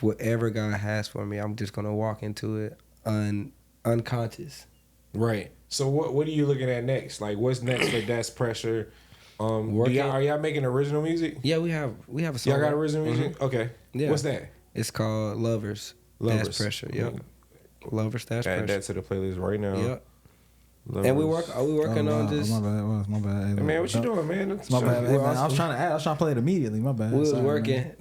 whatever God has for me, I'm just gonna walk into it unconscious. Right. So what are you looking at next? Like what's next for That's Pressure? Are y'all making original music? Yeah, we have a song. Y'all got original music? Mm-hmm. Okay. Yeah. What's that? It's called Lovers. That's Pressure. Yep. Lovers. That's Pressure. Add that to the playlist right now. Yep. Lovers. And we working on this. My bad. Hey, man, what you doing, man? My bad. Hey, man, I was trying to play it immediately. My bad. We was Sorry, working.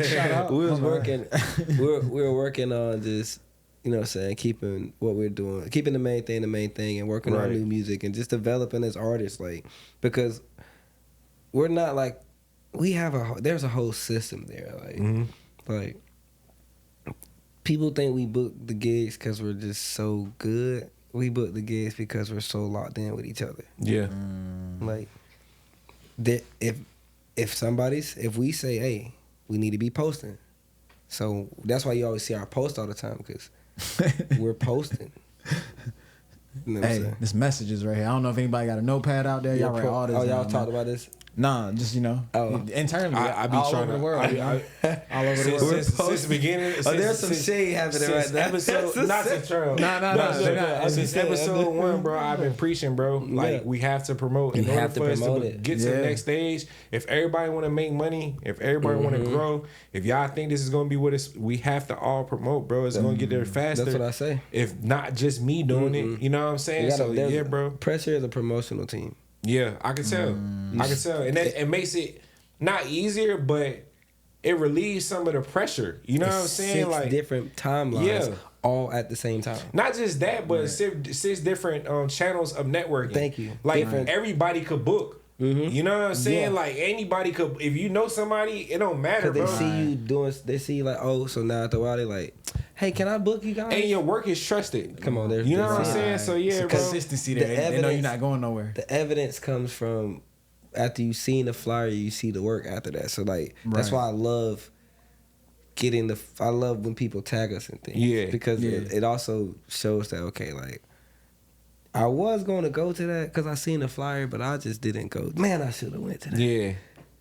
Shout out. We was working. We were working on just, you know what I'm saying, keeping what we're doing, keeping the main thing, and working on new music and just developing as artists, like, because we're not like, there's a whole system there, like, like, people think we book the gigs because we're just so good. We book the gigs because we're so locked in with each other. Yeah. Like, if we say, hey, we need to be posting. So that's why you always see our post all the time, because we're posting. You know what I'm saying? This messages right here. I don't know if anybody got a notepad out there. Y'all write all this. Oh, y'all down, talked man. about this? Nah, just, you know, internally. I be all trying over to the world. all over the world. Since the beginning. There's some shade happening right now. Episode, not to Trel. Nah. Since episode 1, bro, I've been preaching, bro. Like, we have to promote. In order for us to get to the next stage, if everybody want to make money, if everybody want to grow, if y'all think this is going to be what it's, we have to all promote, bro. It's going to get there faster. That's what I say. If not just me doing it, you know what I'm saying? So, yeah, bro. Pressure is a promotional team. Yeah, I can tell. I can tell. And it makes it not easier, but it relieves some of the pressure. You know what I'm saying? 6 different timelines, all at the same time. Not just that, but 6 different channels of networking. Thank you. Like, everybody could book. You know what I'm saying? Yeah. Like, anybody could, if you know somebody, it don't matter, bro. They see you doing, they see you like, oh, so now after a while, they like, hey, can I book you guys? And your work is trusted. Come on, you know what I'm saying? So, yeah, bro. Consistency there. They know you're not going nowhere. The evidence comes from after you've seen the flyer, you see the work after that. So, like, that's why I love I love when people tag us and things. Yeah. Because it also shows that, okay, like, I was going to go to that because I seen the flyer, but I just didn't go. Man, I should have went to that. Yeah.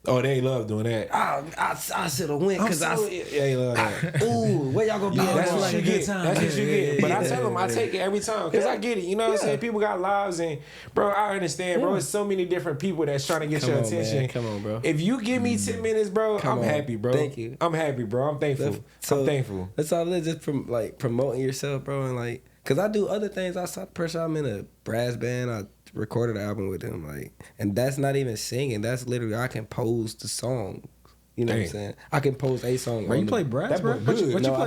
Oh, they love doing that. I should have went because they love that. Ooh, where y'all gonna be? That's what you get. That's what you get. But I tell them I take it every time because I get it. You know what I'm saying? People got lives, and bro, I understand, bro. There's so many different people that's trying to get your attention. Man. Come on, bro. If you give me 10 minutes, bro, I'm happy, bro. Thank you. I'm happy, bro. I'm thankful. I'm thankful. That's all it is. Just from like promoting yourself, bro, and like, cause I do other things outside pressure. I'm in a brass band. I recorded an album with him, like, and that's not even singing. That's literally I compose the song. You know what I'm saying? I compose a song. Bro, you play brass, bro? I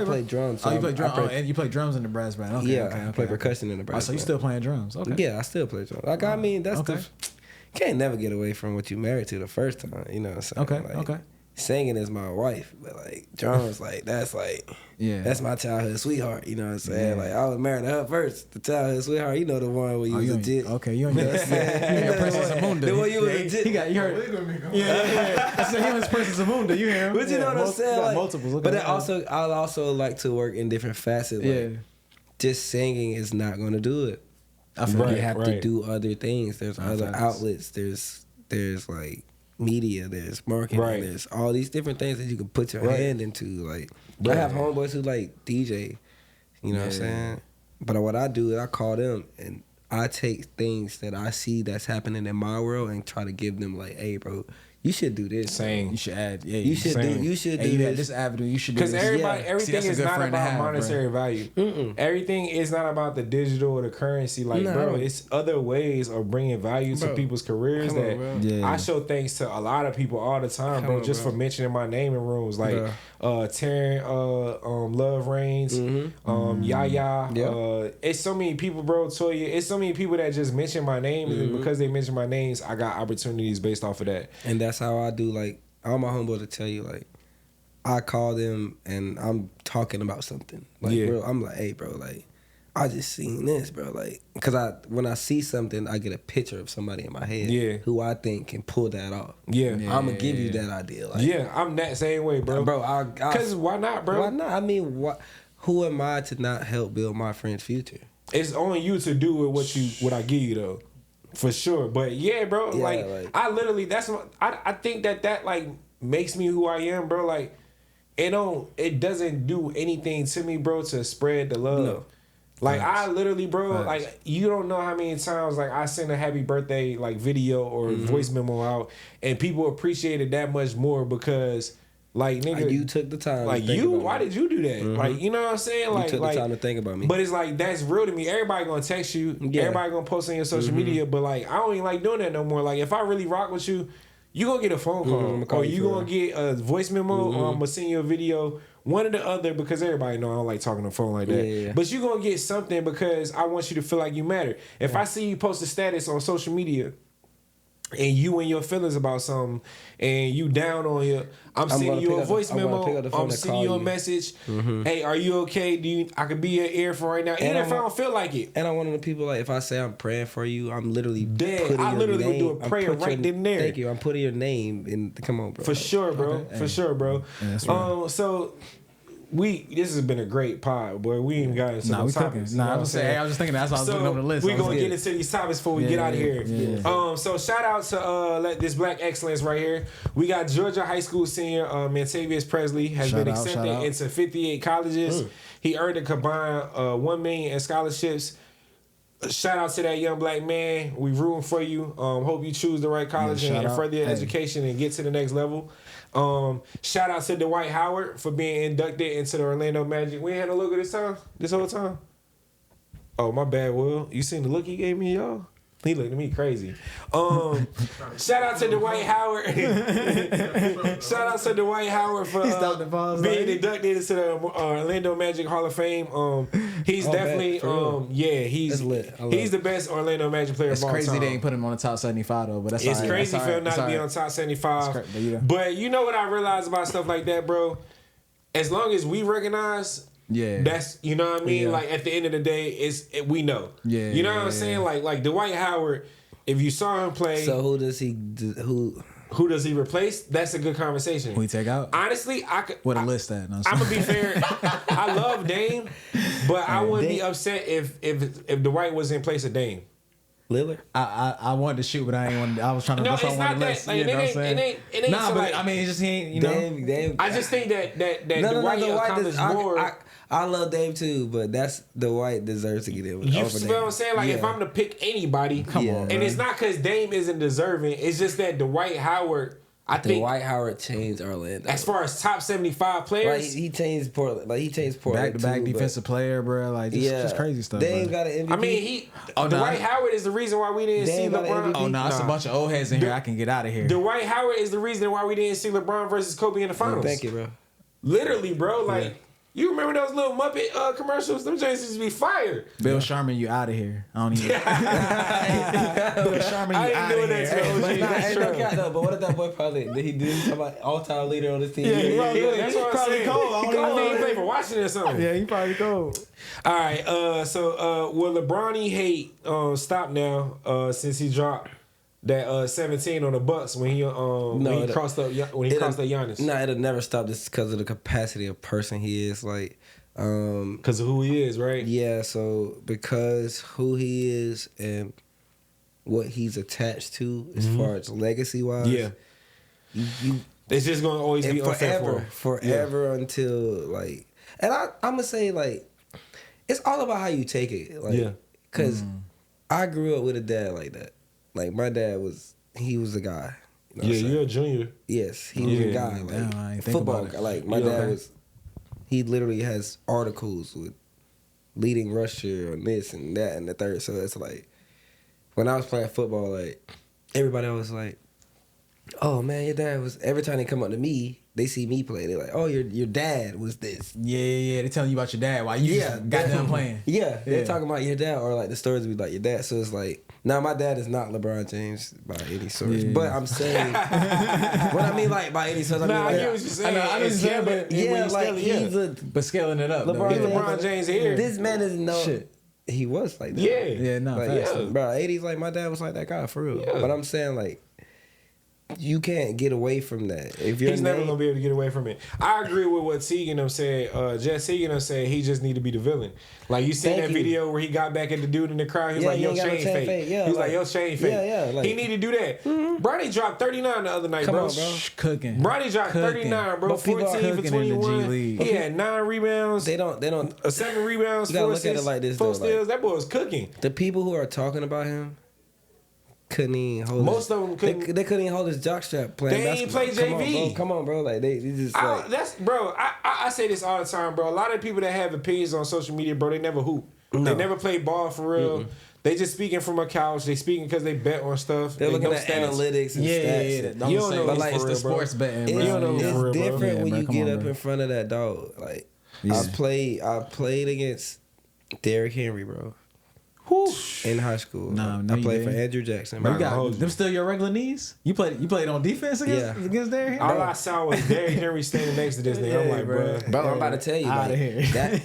play drums. So you play drums, and you play drums in the brass band. Okay, I play percussion in the brass band. So you still playing drums? Okay. Yeah, I still play drums. Like, I mean, that's the can't never get away from what you married to the first time. You know what I'm saying? Okay. Singing is my wife, but like drums, like that's my childhood sweetheart. You know what I'm saying? Like, I was married to her first, the childhood sweetheart. You know, the one where you was legit. Okay, you ain't Princess Zamunda. The one you was legit. He got, you heard? Yeah. I said he was Princess Zamunda. You hear him? But you know what I'm saying? Like, multiples. Okay. But I also like to work in different facets. Like, just singing is not going to do it. I feel like you have to do other things. There's other outlets. There's like media, there's marketing, there's all these different things that you can put your hand into. Like, I have homeboys who like DJ, you know what I'm saying? But what I do is I call them and I take things that I see that's happening in my world and try to give them like, hey, bro, you should do this. You should add. Yeah, you should do this avenue. You should do this. Because everything is not about monetary value. Everything is not about the digital or the currency. Like, bro, it's other ways of bringing value to people's careers I show thanks to a lot of people all the time, bro, just for mentioning my name in rooms. Like, Taryn, Love Reigns, Yaya. It's so many people, bro, Toya. It's so many people that just mention my name. And because they mention my names, I got opportunities based off of that. And that's how I do, like, all my homeboys to tell you, like, I call them and I'm talking about something. Like, bro, I'm like, hey, bro, like, I just seen this, bro. Like, cause when I see something, I get a picture of somebody in my head, who I think can pull that off. I'm gonna give you that idea. Like, I'm that same way, bro. Cause why not, bro? Why not? I mean, who am I to not help build my friend's future? It's on you to do with what I give you, though, for sure. But yeah, bro, like I literally, I think that like makes me who I am, bro. Like, it doesn't do anything to me, bro, to spread the love. No. Like, I literally, bro, like, you don't know how many times, like, I send a happy birthday, like, video or voice memo out, and people appreciate it that much more because, like, nigga. You took the time. Like, why did you do that? Like, you know what I'm saying? Like, you took the time to think about me. But it's like, that's real to me. Everybody gonna text you. Yeah. Everybody gonna post on your social media, but, like, I don't even like doing that no more. Like, if I really rock with you, you gonna get a phone call, or you gonna get a voice memo, or I'm gonna send you a video. One or the other, because everybody know I don't like talking on the phone like that. Yeah. But you gonna get something because I want you to feel like you matter. If I see you post a status on social media and you and your feelings about something and you down on you, I'm sending you a voice memo, I'm sending you a message. Hey, are you okay? I could be your ear for right now, even if I don't feel like it. And I'm one of the people, like, if I say I'm praying for you, I'm literally dead. I literally would do a prayer right then and there. Thank you. I'm putting your name in. Come on, bro. For sure, bro. For sure, bro. Yeah, so this has been a great pod, boy. We ain't got into the topics. I was just thinking that's why I was looking over the list. We gonna get into these topics before we get out of here. So shout out to this Black Excellence right here. We got Georgia High School senior Mantavius Presley has been accepted into 58 colleges. He earned a combined $1 million in scholarships. Shout out to that young black man. We rooting for you. Hope you choose the right college and further your education and get to the next level. Shout out to Dwight Howard for being inducted into the Orlando Magic. We ain't had a look at this whole time. Oh, my bad, Will. You seen the look he gave me, y'all? He looked at me crazy. Shout out to Dwight Howard. Shout out to Dwight Howard for being inducted into the Orlando Magic Hall of Fame. He's definitely he's lit. He's the best Orlando Magic player of all time. It's crazy they ain't put him on the top 75 though, but that's it's crazy for him not to be on top 75. But you know what I realize about stuff like that, bro? As long as we recognize. Yeah, that's, you know what I mean. Yeah. Like, at the end of the day, we know. Yeah, you know what I'm saying. Like Dwight Howard, if you saw him play, so who does he replace? That's a good conversation. Who he take out? Honestly, I could. What a list that? No, I'm gonna be fair. I love Dame, but I wouldn't be upset if Dwight was in place of Dame. Lillard? I wanted to shoot, but I ain't wanted. I was trying to. No, it's not that. Like, it ain't. Nah, but I mean, it just ain't. You know. Dame. I just think that Dwight accomplished more. I love Dame too, but Dwight deserves to get in. You feel what I'm saying? Like, if I'm to pick anybody, come on, and it's not because Dame isn't deserving. It's just that Dwight Howard. I think Dwight Howard changed Orlando. As far as top 75 players, like, he changed Portland. Back to back defensive player, bro. Like, just crazy stuff. Dame got an MVP. I mean, Dwight Howard is the reason why we didn't see LeBron. Oh no, it's a bunch of old heads in here. I can get out of here. Dwight Howard is the reason why we didn't see LeBron versus Kobe in the finals. Thank you, bro. Literally, bro. Like. You remember those little Muppet commercials? Them James used to be fire. Bill Sharman, you out of here. I don't even. Bill Sharman, you out of here. But what if that boy did he do something about all-time leader on this team? Yeah, that's what I'm saying. I think he played for Washington or something. Yeah, he probably cold. All right, so will LeBron hate stop now since he dropped that 17 on the Bucks when he crossed up Giannis? No, it'll never stop just because of the capacity of person he is. Like, because of who he is, right? Yeah. So because who he is and what he's attached to as far as legacy wise, it's just gonna always be forever until like. And I'm gonna say, like, it's all about how you take it. Like, because I grew up with a dad like that. Like, my dad was a guy. You know you're a junior. Yes, he was a guy. Like, football guy. Like, my dad was, he literally has articles with leading rusher on this and that and the third. So it's like, when I was playing football, like, everybody was like, oh man, your dad was, every time they come up to me, they see me play. They're like, "Oh, your dad was this." Yeah. They're telling you about your dad while you got done playing. Yeah, they're talking about your dad, or like the stories be like your dad. So it's like, now my dad is not LeBron James by any source, but I'm saying, what I mean, like, by any source, I mean, I get what you're saying. I know what you're saying, but he's scaling it up. LeBron James here. This man is no shit. he was like that. Yeah, no, like, facts. bro. 80s, like my dad was like that guy for real. Yeah. But I'm saying like. You can't get away from that. If you're He's never gonna be able to get away from it. I agree with what Tegan said. Jess Tegan said he just need to be the villain. Like you seen that video where he got back at the dude in the crowd. He was like, "Yo, chain fake." Yeah, he was like, "Yo, chain fake." Yeah. Like, he need to do that. Bronny dropped 39 the other night, come bro. on, bro. Cooking. Bronny dropped 39, bro. 14 for 21. He had 9 rebounds. They don't. 7 rebounds. You gotta 4 look at it like this. 4 though, steals. like, That boy was cooking. the people who are talking about him couldn't even hold. Most of them couldn't. They couldn't even hold his jockstrap playing. They ain't basketball. play JV. Come on, bro. Like they just like. That's bro. I say this all the time, bro. A lot of people that have opinions on social media, bro, they never hoop. No. They never play ball for real. They just speaking from a couch. They speaking because they bet on stuff. They're looking know at stats. analytics and stats. Yeah. You don't know like, it's the real, bro. sports betting, It's, bro. know it's for real, bro. different when Yeah, you bro, get come on, up bro. in front of that dog. Like Yeah. I played against Derrick Henry, bro. In high school. Nah, no, I you played for didn't. Andrew Jackson. Bro, you bro. got them still your regular knees? You played on defense against Derrick Henry? All I saw was Derrick Henry standing next to this nigga. I'm Yeah, like, bro. Bro, I'm about to tell you, Outta like, here. that,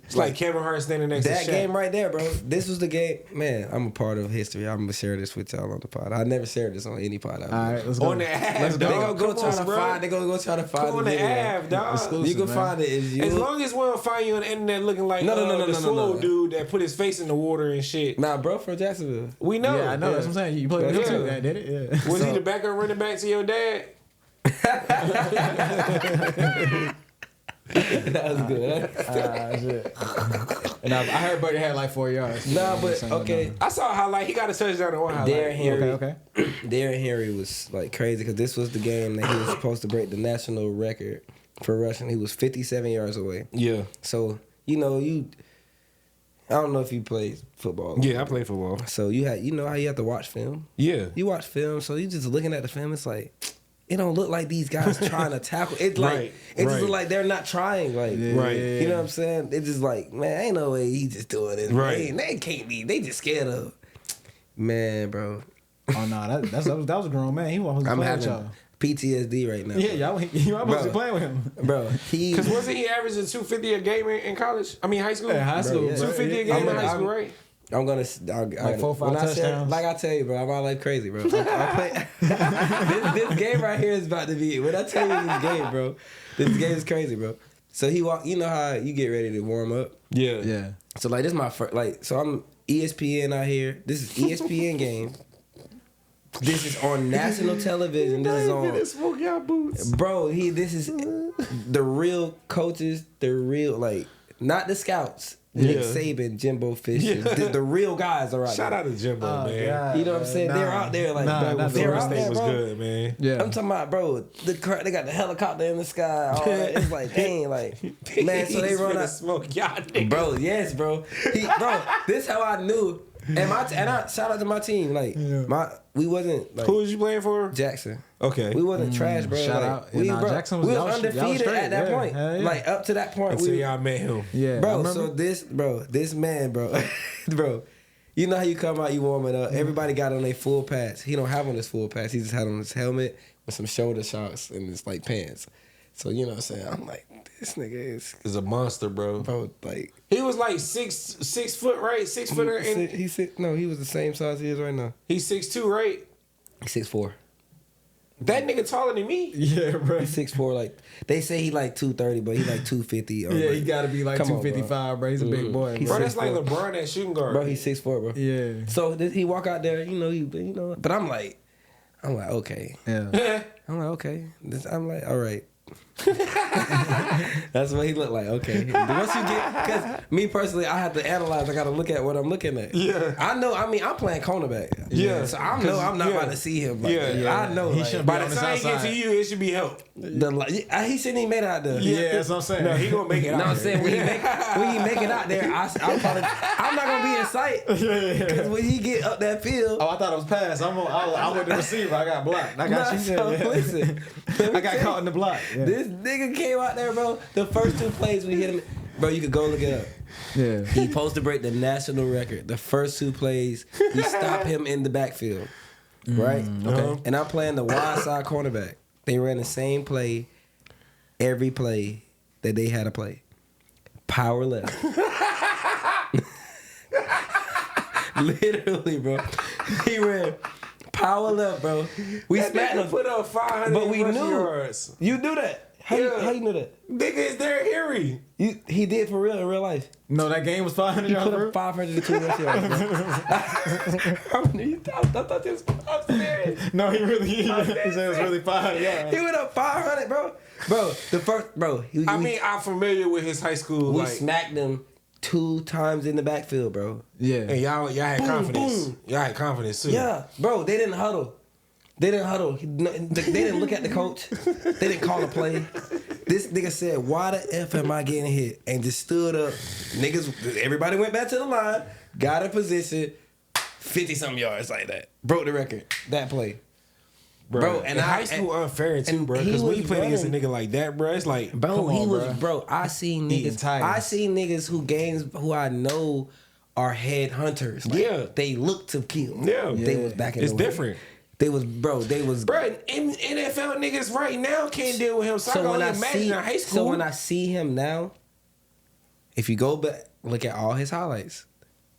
It's like Kevin Hart standing next to that Shaq. game right there, bro. This was the game. Man, I'm a part of history. I'm gonna share this with y'all on the pod. I never shared this on any pod. All right, let's go. On the app, Let's They dog. gonna go Come try on, to bro. find. They gonna go try to find Come on the the video. app, dog. Exclusive. You can man. find it. Is you As long as we don't find you on the internet looking like the swole dude that put his face in the water and shit. Nah, bro, from Jacksonville. We know. Yeah, I know. That's what I'm saying. You played with him too. Yeah. That did it? Yeah. Was he So- the backup running back to your dad? That was good. Shit. And I heard Buddy had like 4 yards. Nah, but okay. I saw a highlight. He got a touchdown on one highlight. Derrick Henry. Okay. Derrick Henry was like crazy because this was the game that he was supposed to break the national record for rushing. He was 57 yards away. Yeah. So I don't know if you played football. Yeah, I play football. So you know how you have to watch film. Yeah. You watch film, so you just looking at the film. It's like it don't look like these guys trying to tackle. It's like it just look like they're not trying. Like Right. you know what I'm saying? It's just like man, ain't no way he just doing this. Right. They can't be. They just scared of. Man, bro. Oh no, that was a grown man. He wasn't I'm playing with having y'all. PTSD right now. Yeah, you almost Bro. playing with him. Bro, Because wasn't he averaging 250 a game in college? I mean, high school? Yeah, high school. yeah. 250 a bro. game in I'm- high school, right? I'm gonna Like 4 or 5 when I said, touchdowns. like I tell you, bro, I'm all like crazy, bro. I play, this game right here is about to be. When I tell you this game, bro, this game is crazy, bro. So he walk. You know how you get ready to warm up. Yeah. Yeah. So like this is my first. Like so I'm ESPN out here. This is ESPN game. This is on national television. This is on. Smoke y'all boots. Bro, this is the real coaches, the real like not the scouts. Nick Yeah. Saban, Jimbo Fisher, the real guys are out Shout there. out to Jimbo, man. God. You know what I'm saying? They're out there like bro, not they're Florida out State there, was bro. good, man. Yeah. I'm talking about, bro. They got the helicopter in the sky. All that. It's like, dang, like, man. So they He's run finna out, smoke y'all niggas. bro. Yes, bro. Bro, this how I knew. And I shout out to my team. Like, we wasn't like Who was you playing for? Jackson. Okay. We wasn't trash, bro. shout like, out. We, Yeah, nah, bro, Jackson was- we y'all was was- y'all was undefeated straight, at that yeah. point. Hell yeah. Like up to that point, Until we y'all met him. Yeah. I bro. remember. So this man, bro, bro. You know how you come out, you warm it up. Everybody got on their full pads. He don't have on his full pads. He just had on his helmet with some shoulder shots and his like pants. So you know what I'm saying? I'm like, this nigga Is a monster, bro. like He was like 6 foot, right? 6 footer, and he was the same size he is right now. he's 6'2", right? He's 6'4". That nigga taller than me. Yeah, bro. He's 6'4". Like they say he like 230, but he like 250. Or Yeah, like, he got to be like come on, bro. 255, bro. He's a big boy. He's Bro, Bro. that's like LeBron at shooting guard. Bro, he's 6'4", bro. Yeah. So he walk out there, you know, but I'm like, okay. Yeah. I'm like, okay. I'm like, all right. That's what he looked like. Okay. Once you get, because me personally, I have to analyze. I got to look at what I'm looking at. Yeah. I know. I mean, I'm playing cornerback. Yeah. So I know I'm not Yeah. about to see him. Like Yeah. that. I know. He like, shouldn't be By on the his time he get outside. to you, it should be help. he shouldn't even made it out there. Yeah, that's what I'm saying. No, he gonna make it out. No, I'm there. saying when he make it out there, I'm not gonna be in sight. Because when he get up that field, Oh, I thought it was pass. I went the receiver. I got blocked. I got nah, you. so Yeah. listen, I got caught in the block. Yeah. This nigga came out there, bro. The first 2 plays we hit him, bro. You could go look it up. Yeah. He supposed to break the national record. The first 2 plays, we stop him in the backfield, right? Okay. And I'm playing the wide side cornerback. They ran the same play every play that they had to play. Power left. Literally, bro. He ran power left, bro. We smacked him. Put up 500 but we knew. yards. You do that. How you know that? Nigga, it's Derrick Henry. He did for real in real life. No, that game was 500 He yards. put up 502 yards, bro. I thought this was serious. No, he said it was really 500 yards. He went up 500, bro. Bro, the first, bro. I'm familiar with his high school. We smacked them 2 times in the backfield, bro. Yeah. And y'all had confidence. Boom. Y'all had confidence too. Yeah, bro. They didn't huddle. They didn't look at the coach. They didn't call a play. This nigga said, "Why the F am I getting hit?" And just stood up. Everybody went back to the line, got in position, 50-something yards like that. Broke the record. That play. Bro, and high school unfair too, bro. Because when you play against a nigga like that, bro, it's like, bro. I seen niggas who I know are head hunters. Like, they look to kill. Yeah, they was back in. It's the way. different. Bro, NFL niggas right now can't deal with him. So I can only imagine in high school. So when I see him now, if you go back, look at all his highlights.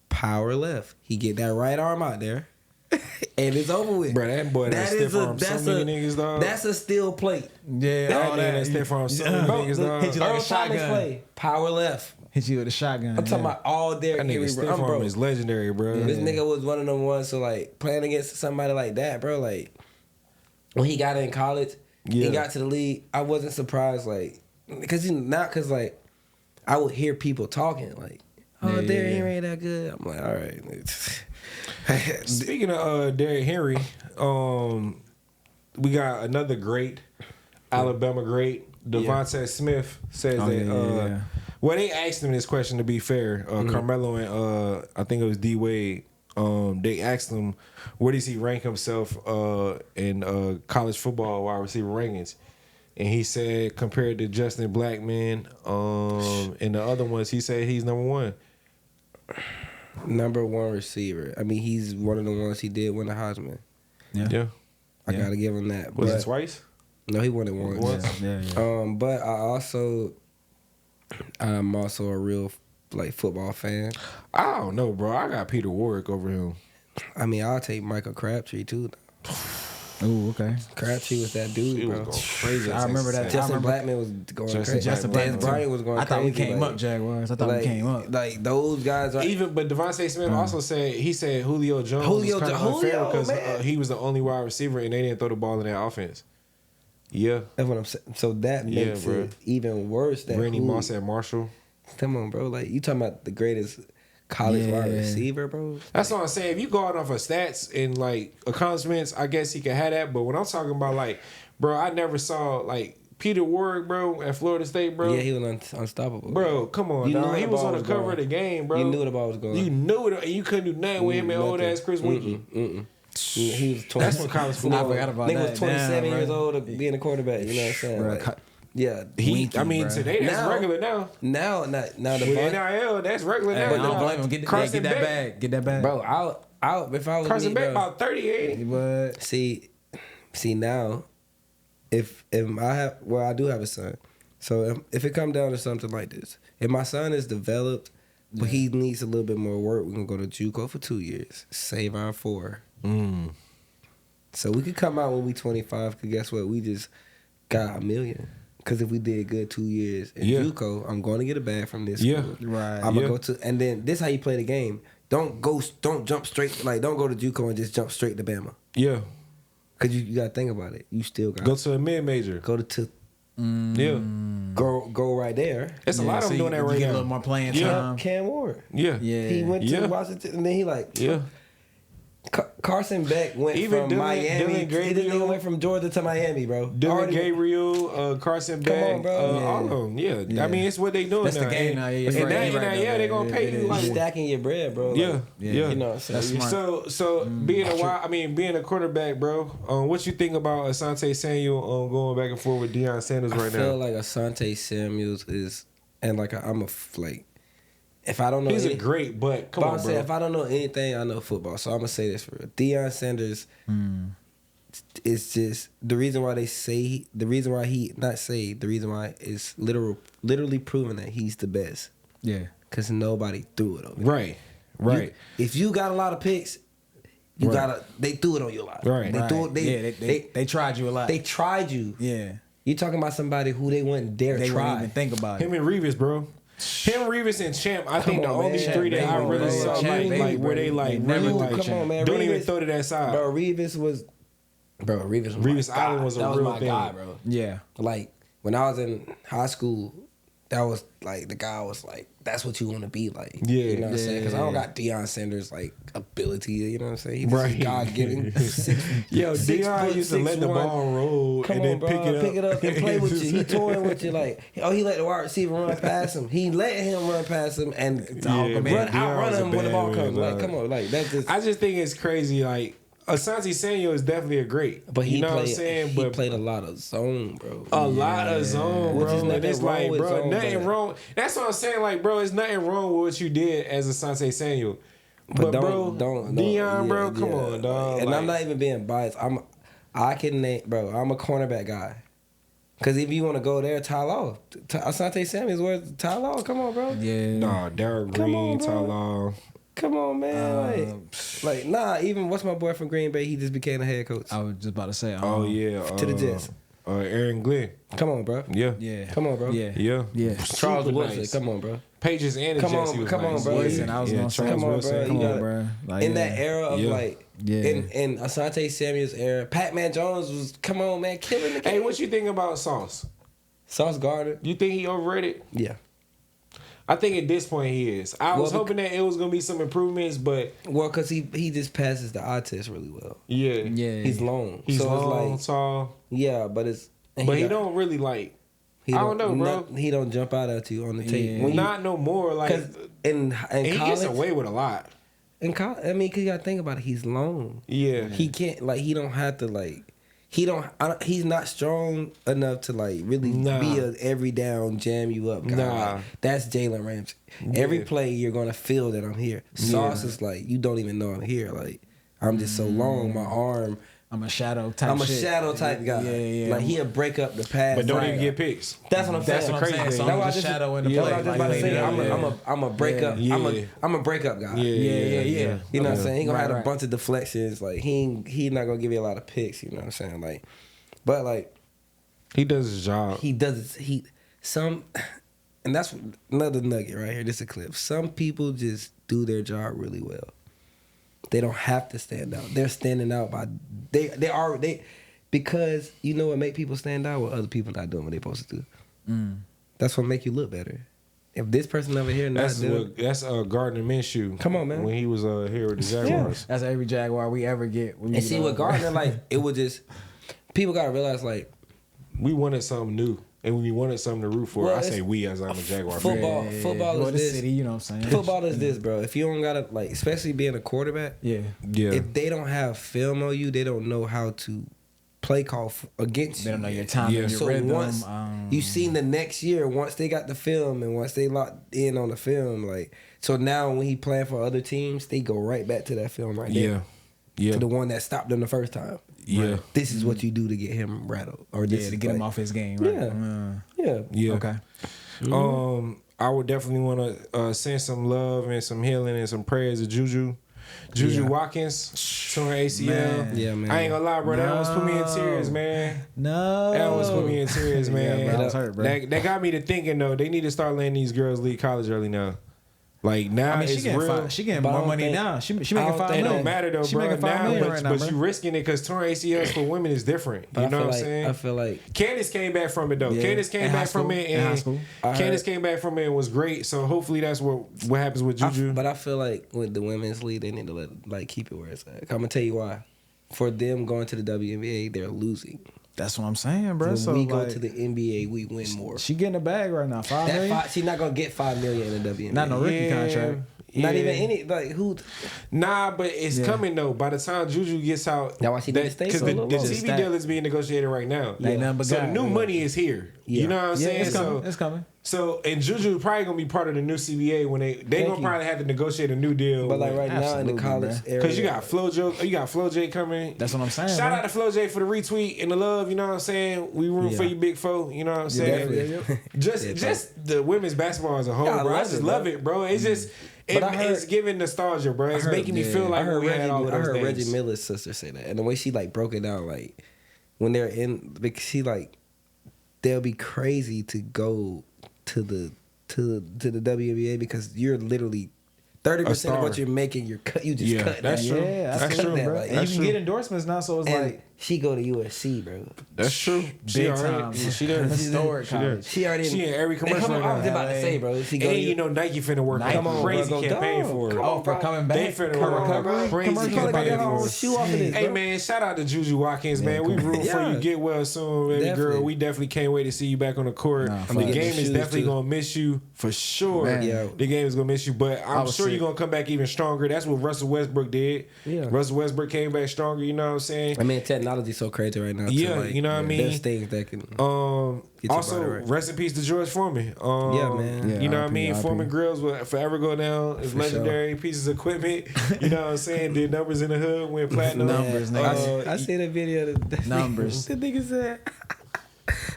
Power left. He get that right arm out there. And it's over with. Bro, that boy that stiff arm so many niggas, dog. That's a steel plate. Yeah, that stiff arm so many niggas, dog. Hit you like a shotgun. Play. Power left. Hit you with a shotgun. I'm talking about all Derrick Henry. That nigga stiff arm is legendary, bro. This nigga was one of them ones. So like playing against somebody like that, bro. Like when he got in college, he got to the league. I wasn't surprised, like because like I would hear people talking like, "Oh, Derrick Henry ain't that good." I'm like, all right. Speaking of Derrick Henry, we got another great Alabama great. Devonta Smith says that. Well, they asked him this question, to be fair. Carmelo and I think it was D Wade. They asked him, where does he rank himself in college football wide receiver rankings? And he said, compared to Justin Blackman and the other ones, he said he's number 1. Number 1 receiver. I mean, he's one of the ones he did win the Heisman. Yeah. I gotta give him that. Was it twice? No, he won it once. Yeah. But I'm also a real like football fan. I don't know, bro. I got Peter Warwick over him. I mean, I'll take Michael Crabtree too. Oh, okay. Crabtree was that dude, bro. Was going crazy. I remember that. Justin Blackman was going crazy. Justin Blackman was going crazy. I thought we came up, Jaguars. I thought we came up. Like those guys are. But Devonta Smith also said Julio Jones was kind of unfair because he was the only wide receiver and they didn't throw the ball in that offense. Yeah, that's what I'm saying. So that makes it even worse. That Randy Moss at Marshall. Come on, bro. Like you talking about the greatest college wide receiver, bro. That's what I'm saying. If you go out off of stats and like accomplishments, I guess he could have that. But when I'm talking about like, bro, I never saw like Peter Warwick, bro, at Florida State, bro. Yeah, he was unstoppable. Bro, come on, dog. He was on the cover of the game, bro. You knew the ball was going. You knew it, and you couldn't do nothing with him and old ass Chris Winkie. He was 20. That's when college football. I forgot about that. Nigga was 27 years old being a quarterback. You know what I'm saying? Bro, like, yeah, I mean, today that's regular now. Now the NIL, that's regular now. But don't blame him. Get that bag. Bro, out. If I was Carson Beck about 38. But see now, if I have, I do have a son. So if it come down to something like this, if my son is developed, but he needs a little bit more work, we can go to JUCO for 2 years, save our 4. So we could come out when we 25. Cause guess what? We just got $1 million. Cause if we did good 2 years in JUCO, I'm going to get a bag from this school. Right. I'm gonna go to, and then this is how you play the game. Don't jump straight. Like don't go to JUCO and just jump straight to Bama. Yeah. Cause you gotta think about it. You still got go to a mid major. Go to. Yeah. Go right there. There's a lot of them doing that right now. Get a little more playing time. Cam Ward. Yeah. He went to Washington and then he like. Yeah. Carson Beck went from Miami. He didn't went from Georgia to Miami, bro. Dylan Gabriel, Carson Beck, come on, bro. all of them. Yeah. I mean, it's what they doing That's now. The game now. They gonna pay you like stacking your bread, bro. Yeah. You know, that's smart. So being a quarterback, bro. What you think about Asante Samuel going back and forth with Deion Sanders right now? I feel like Asante Samuels is, and like if I don't know, he's a great, but come on, bro. If I don't know anything, I know football. So I'm gonna say this for real. Deion Sanders is just the reason why is literally proven that he's the best. Yeah, because nobody threw it over. Right. Right. If you got a lot of picks, you gotta. They threw it on you a lot. Right. They tried you a lot. They tried you. Yeah. You talking about somebody who they wouldn't dare They try. wouldn't even think about it. Him and Revis, bro. Him, Revis, and Champ. I think the only three that I really saw like where they like really like come on, man. don't Revis, even throw to that side. Bro, Revis was Island was a real thing, guy, bro. Yeah. Like when I was in high school, that was like the guy was like, that's what you want to be like. Yeah, you know what I'm saying? Because I don't got Deion Sanders like ability. You know what I'm saying? He's just God given. Yo, Deion used to let the ball roll and then pick it up and play with you. He toying with you like, he let the wide receiver run past him. He let him run past him and outrun him when the ball comes. Like, come on, like that's just. I just think it's crazy. Like Asante Samuel is definitely a great, but you know what I'm saying. He played a lot of zone, bro. A lot of zone, bro. And it's like, bro, zone, nothing wrong. That's what I'm saying. Like, bro, it's nothing wrong with what you did as Asante Samuel. But don't Deion, bro, come on, dog. And I'm not even being biased. I'm a cornerback guy. Because if you want to go there, Ty Law. Asante Samuel's where Ty Law. Come on, bro. Yeah. Nah, Derrick Green, Ty Law. Come on, man. Like, nah, even what's my boy from Green Bay? He just became a head coach. I was just about to say. To the Jets. Aaron Glenn. Come on, bro. Yeah. Come on, bro. Yeah. Charles Super Woodson. nice. Come on, bro. Pages and the Jets. Come on, bro. Wilson, I was gonna say, come on, bro. Come on, bro. Like, in that era of in Asante Samuel's era, Pat-Man Jones was, come on, man, killing the game. Hey, what you think about Sauce? Sauce Gardner? You think he overrated? Yeah. I think at this point he is. I was hoping that it was gonna be some improvements, but because he just passes the eye test really well. Yeah. He's long. He's so long, it's like, tall. Yeah, but it's he don't really like. I don't know, bro. He don't jump out at you on the tape. When not no more. Like in he college, gets away with a lot. In college, I mean, cause you gotta think about it. He's long. Yeah. He can't he don't have to like. He's not strong enough to like really be a every down jam you up guy. Like, that's Jalen Ramsey. Yeah. Every play you're gonna feel that I'm here. Sauce is like you don't even know I'm here. Like I'm just so long. My arm. I'm a shadow type. Shadow type guy. Yeah. Like he'll break up the pass, but don't even get picks. That's what I'm saying. That's what I'm saying. So I'm just shadow in the play. I'm just about to say. I'm a break up. I'm a break up guy. Yeah. You know what I'm saying? He gonna have a bunch of deflections. Like he not gonna give you a lot of picks. You know what I'm saying? Like, but like he does his job. He does and that's another nugget right here. This is a clip. Some people just do their job really well. They don't have to stand out. They're standing out by they because you know what make people stand out when other people not doing what they supposed to do. That's what make you look better. If this person over here that's Gardner Minshew. Come on, man. When he was here with the Jaguars. That's every Jaguar we ever get. And see what Gardner like it was just people gotta realize like we wanted something new. And we wanted something to root for. Well, I say we as I'm a Jaguar fan. Football is this. City, you know what I'm saying? Football is this, bro. If you don't gotta like, especially being a quarterback. Yeah. If they don't have film on you, they don't know how to play call against you. They don't know your time and your rhythm. Once you seen the next year, once they got the film and once they locked in on the film, like so now when he playing for other teams, they go right back to that film right there. Yeah. To the one that stopped them the first time. Yeah. Right. This is what you do to get him rattled. Or this to get him off his game, right? Yeah. Okay. I would definitely want to send some love and some healing and some prayers to Juju. Watkins, torn ACL. Man. I ain't gonna lie, bro. That almost put me in tears, man. That almost put me in tears, man. Bro, I was hurt, bro. That got me to thinking, though, they need to start letting these girls leave college early now. Like now, it's real. She getting more money now. She making $5 million. It don't matter though, she bro. Making $5 million right now, but you risking it because torn ACLs for women is different. You know what I'm saying? I feel like Candace came back from it though. Yeah. Candace came back from it, and Candace came back from it and was great. So hopefully that's what happens with Juju. But I feel like with the women's league, they need to keep it where it's at. I'm gonna tell you why. For them going to the WNBA, they're losing. That's what I'm saying, bro. When we go to the NBA, we win more. She getting a bag right now. $5 million. She's not gonna get $5 million in the WNBA. Not no rookie contract. Not even any who. Nah, but it's coming though. By the time Juju gets out, that's why she didn't stay because the TV deal is being negotiated right now. So the new money is here. You know what I'm saying? It's coming. So and Juju probably gonna be part of the new CBA when they gonna probably have to negotiate a new deal. But like right now in the college area, because you got FloJ coming. That's what I'm saying. Shout out to FloJ for the retweet and the love. You know what I'm saying? We room for you, Big Fo. You know what I'm saying? Just the women's basketball as a whole, bro. I just love it, bro. It's just. It's giving nostalgia, bro. It's making me feel like we had all of those things. Reggie Miller's sister say that, and the way she like broke it down, like when they're in, because she like they'll be crazy to go to the WNBA because you're literally 30% of what you're making, you just cut. That's true. Yeah, that's true, bro. Like, and you can get endorsements now, so it's like she go to USC, bro. That's true. She already, she did historic college. She already in every commercial. I was about to say, bro. She go. And you know Nike finna work a crazy campaign for her. Oh, for coming back. They finna work a crazy campaign for her. Hey man, shout out to Juju Watkins, man. We root for you. Get well soon, baby girl. We definitely can't wait to see you back on the court. The game is definitely gonna miss you for sure. The game is gonna miss you, but I'm sure you're gonna come back even stronger. That's what Russell Westbrook did. Russell Westbrook came back stronger. You know what I'm saying? I mean, technology's so crazy right now. Yeah, you know what I mean. There's things that can. Also, rest in peace to George Foreman. Man. You know what I mean? Foreman Grills will forever go down as legendary pieces of equipment. You know what I'm saying? Did numbers in the hood, went platinum. Numbers, I seen a video. Numbers. The nigga said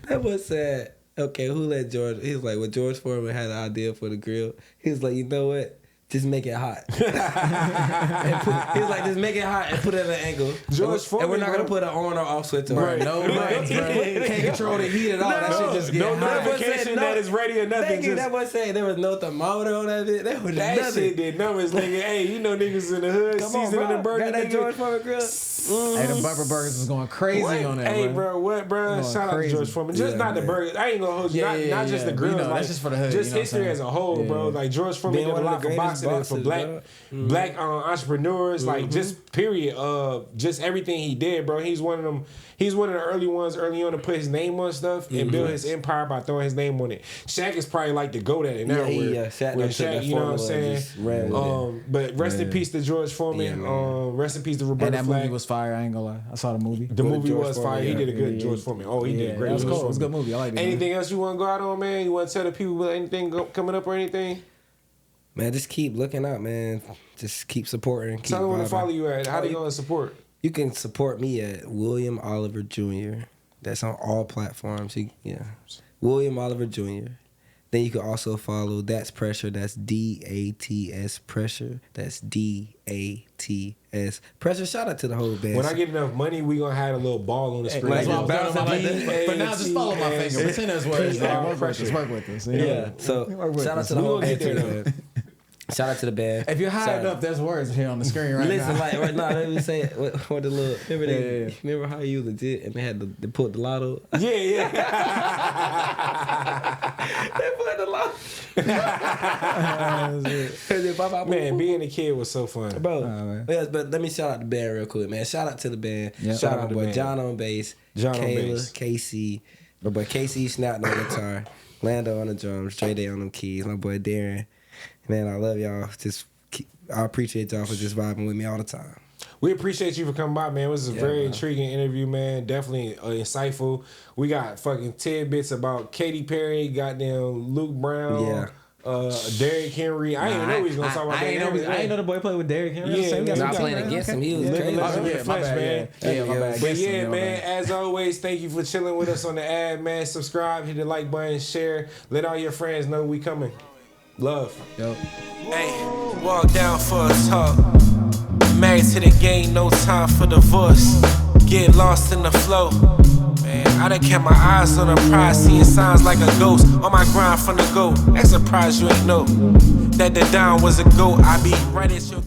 that was sad. Okay, who let George? He was like, when George Foreman had an idea for the grill, he was like, you know what? Just make it hot. He was like, just make it hot and put it at an angle. George Foreman, and we're not gonna put an on or off switch on. Right. No buttons, bro. Can't control the heat at all. That shit just get hot. Notification that is ready or nothing. That was saying there was no thermometer on that bit. That was nothing. Shit did numbers, nigga. Hey, you know niggas in the hood seasoning the burger. Got that George Foreman grill. Hey, the bumper burgers was going crazy on that. Hey, bro, what, bro? Shout out to George Foreman. Just not the burgers. I ain't gonna hold you. Not just the grills. That's just for the hood. Just history as a whole, bro. Like George Foreman did a lot for boxing and for black entrepreneurs. Like just period. Just everything he did, bro. He's one of them. He's one of the early ones early on to put his name on stuff and build his empire by throwing his name on it. Shaq is probably like the GOAT at it now. Shaq, you know what I'm saying? But rest in peace to George Foreman. Rest in peace to Roberta Flack. And that movie was fire. I ain't gonna lie. I saw the movie. The movie was fire. He did a good George Foreman. Oh, he did great. That was cool. It was a good movie. I like it. Anything else you want to go out on, man? You want to tell the people anything coming up or anything? Man, just keep looking out, man. Just keep supporting. Tell them where to follow you at. How do you going to support? You can support me at William Oliver Jr. That's on all platforms. William Oliver Jr. Then you can also follow That's Pressure. That's DATS Pressure. That's DATS Pressure. Shout out to the whole band. When I get enough money, we gonna have a little ball on the screen. That's why I'm bouncing. But now just follow my finger. Pretend that's words. Work with us. Yeah. So shout out to the whole band. Shout out to the band. If you're high enough, there's words here on the screen right now. Listen, like right now, let me say it. What the little remember how you legit and they had they put the lotto? Yeah. They put the lotto. Man, being a kid was so fun, bro. Yes, but let me shout out the band real quick, man. Shout out to the band. Yep. Shout out to my boy John on bass, Kayla, Casey, my boy Casey snapped on guitar, Lando on the drums, Trey Day on them keys, my boy Darren. Man, I love y'all. I appreciate y'all for just vibing with me all the time. We appreciate you for coming by, man. It was a very intriguing interview, man. Definitely insightful. We got fucking tidbits about Katy Perry, goddamn Luke Brown, Derrick Henry. I didn't know he was gonna talk about Derrick Henry. I didn't know the boy played with Derrick Henry. Yeah, not playing against him. He was crazy. Man. But yeah, man. As always, thank you for chilling with us on the ad, man. Subscribe, hit the like button, share. Let all your friends know we coming. Love. Yo. Hey, walk down for a talk. Married to the game, no time for divorce. Get lost in the flow. Man, I done kept my eyes on the prize, seeing signs like a ghost. On my grind from the go. That's a prize you ain't know. That the down was a goat. I be right at your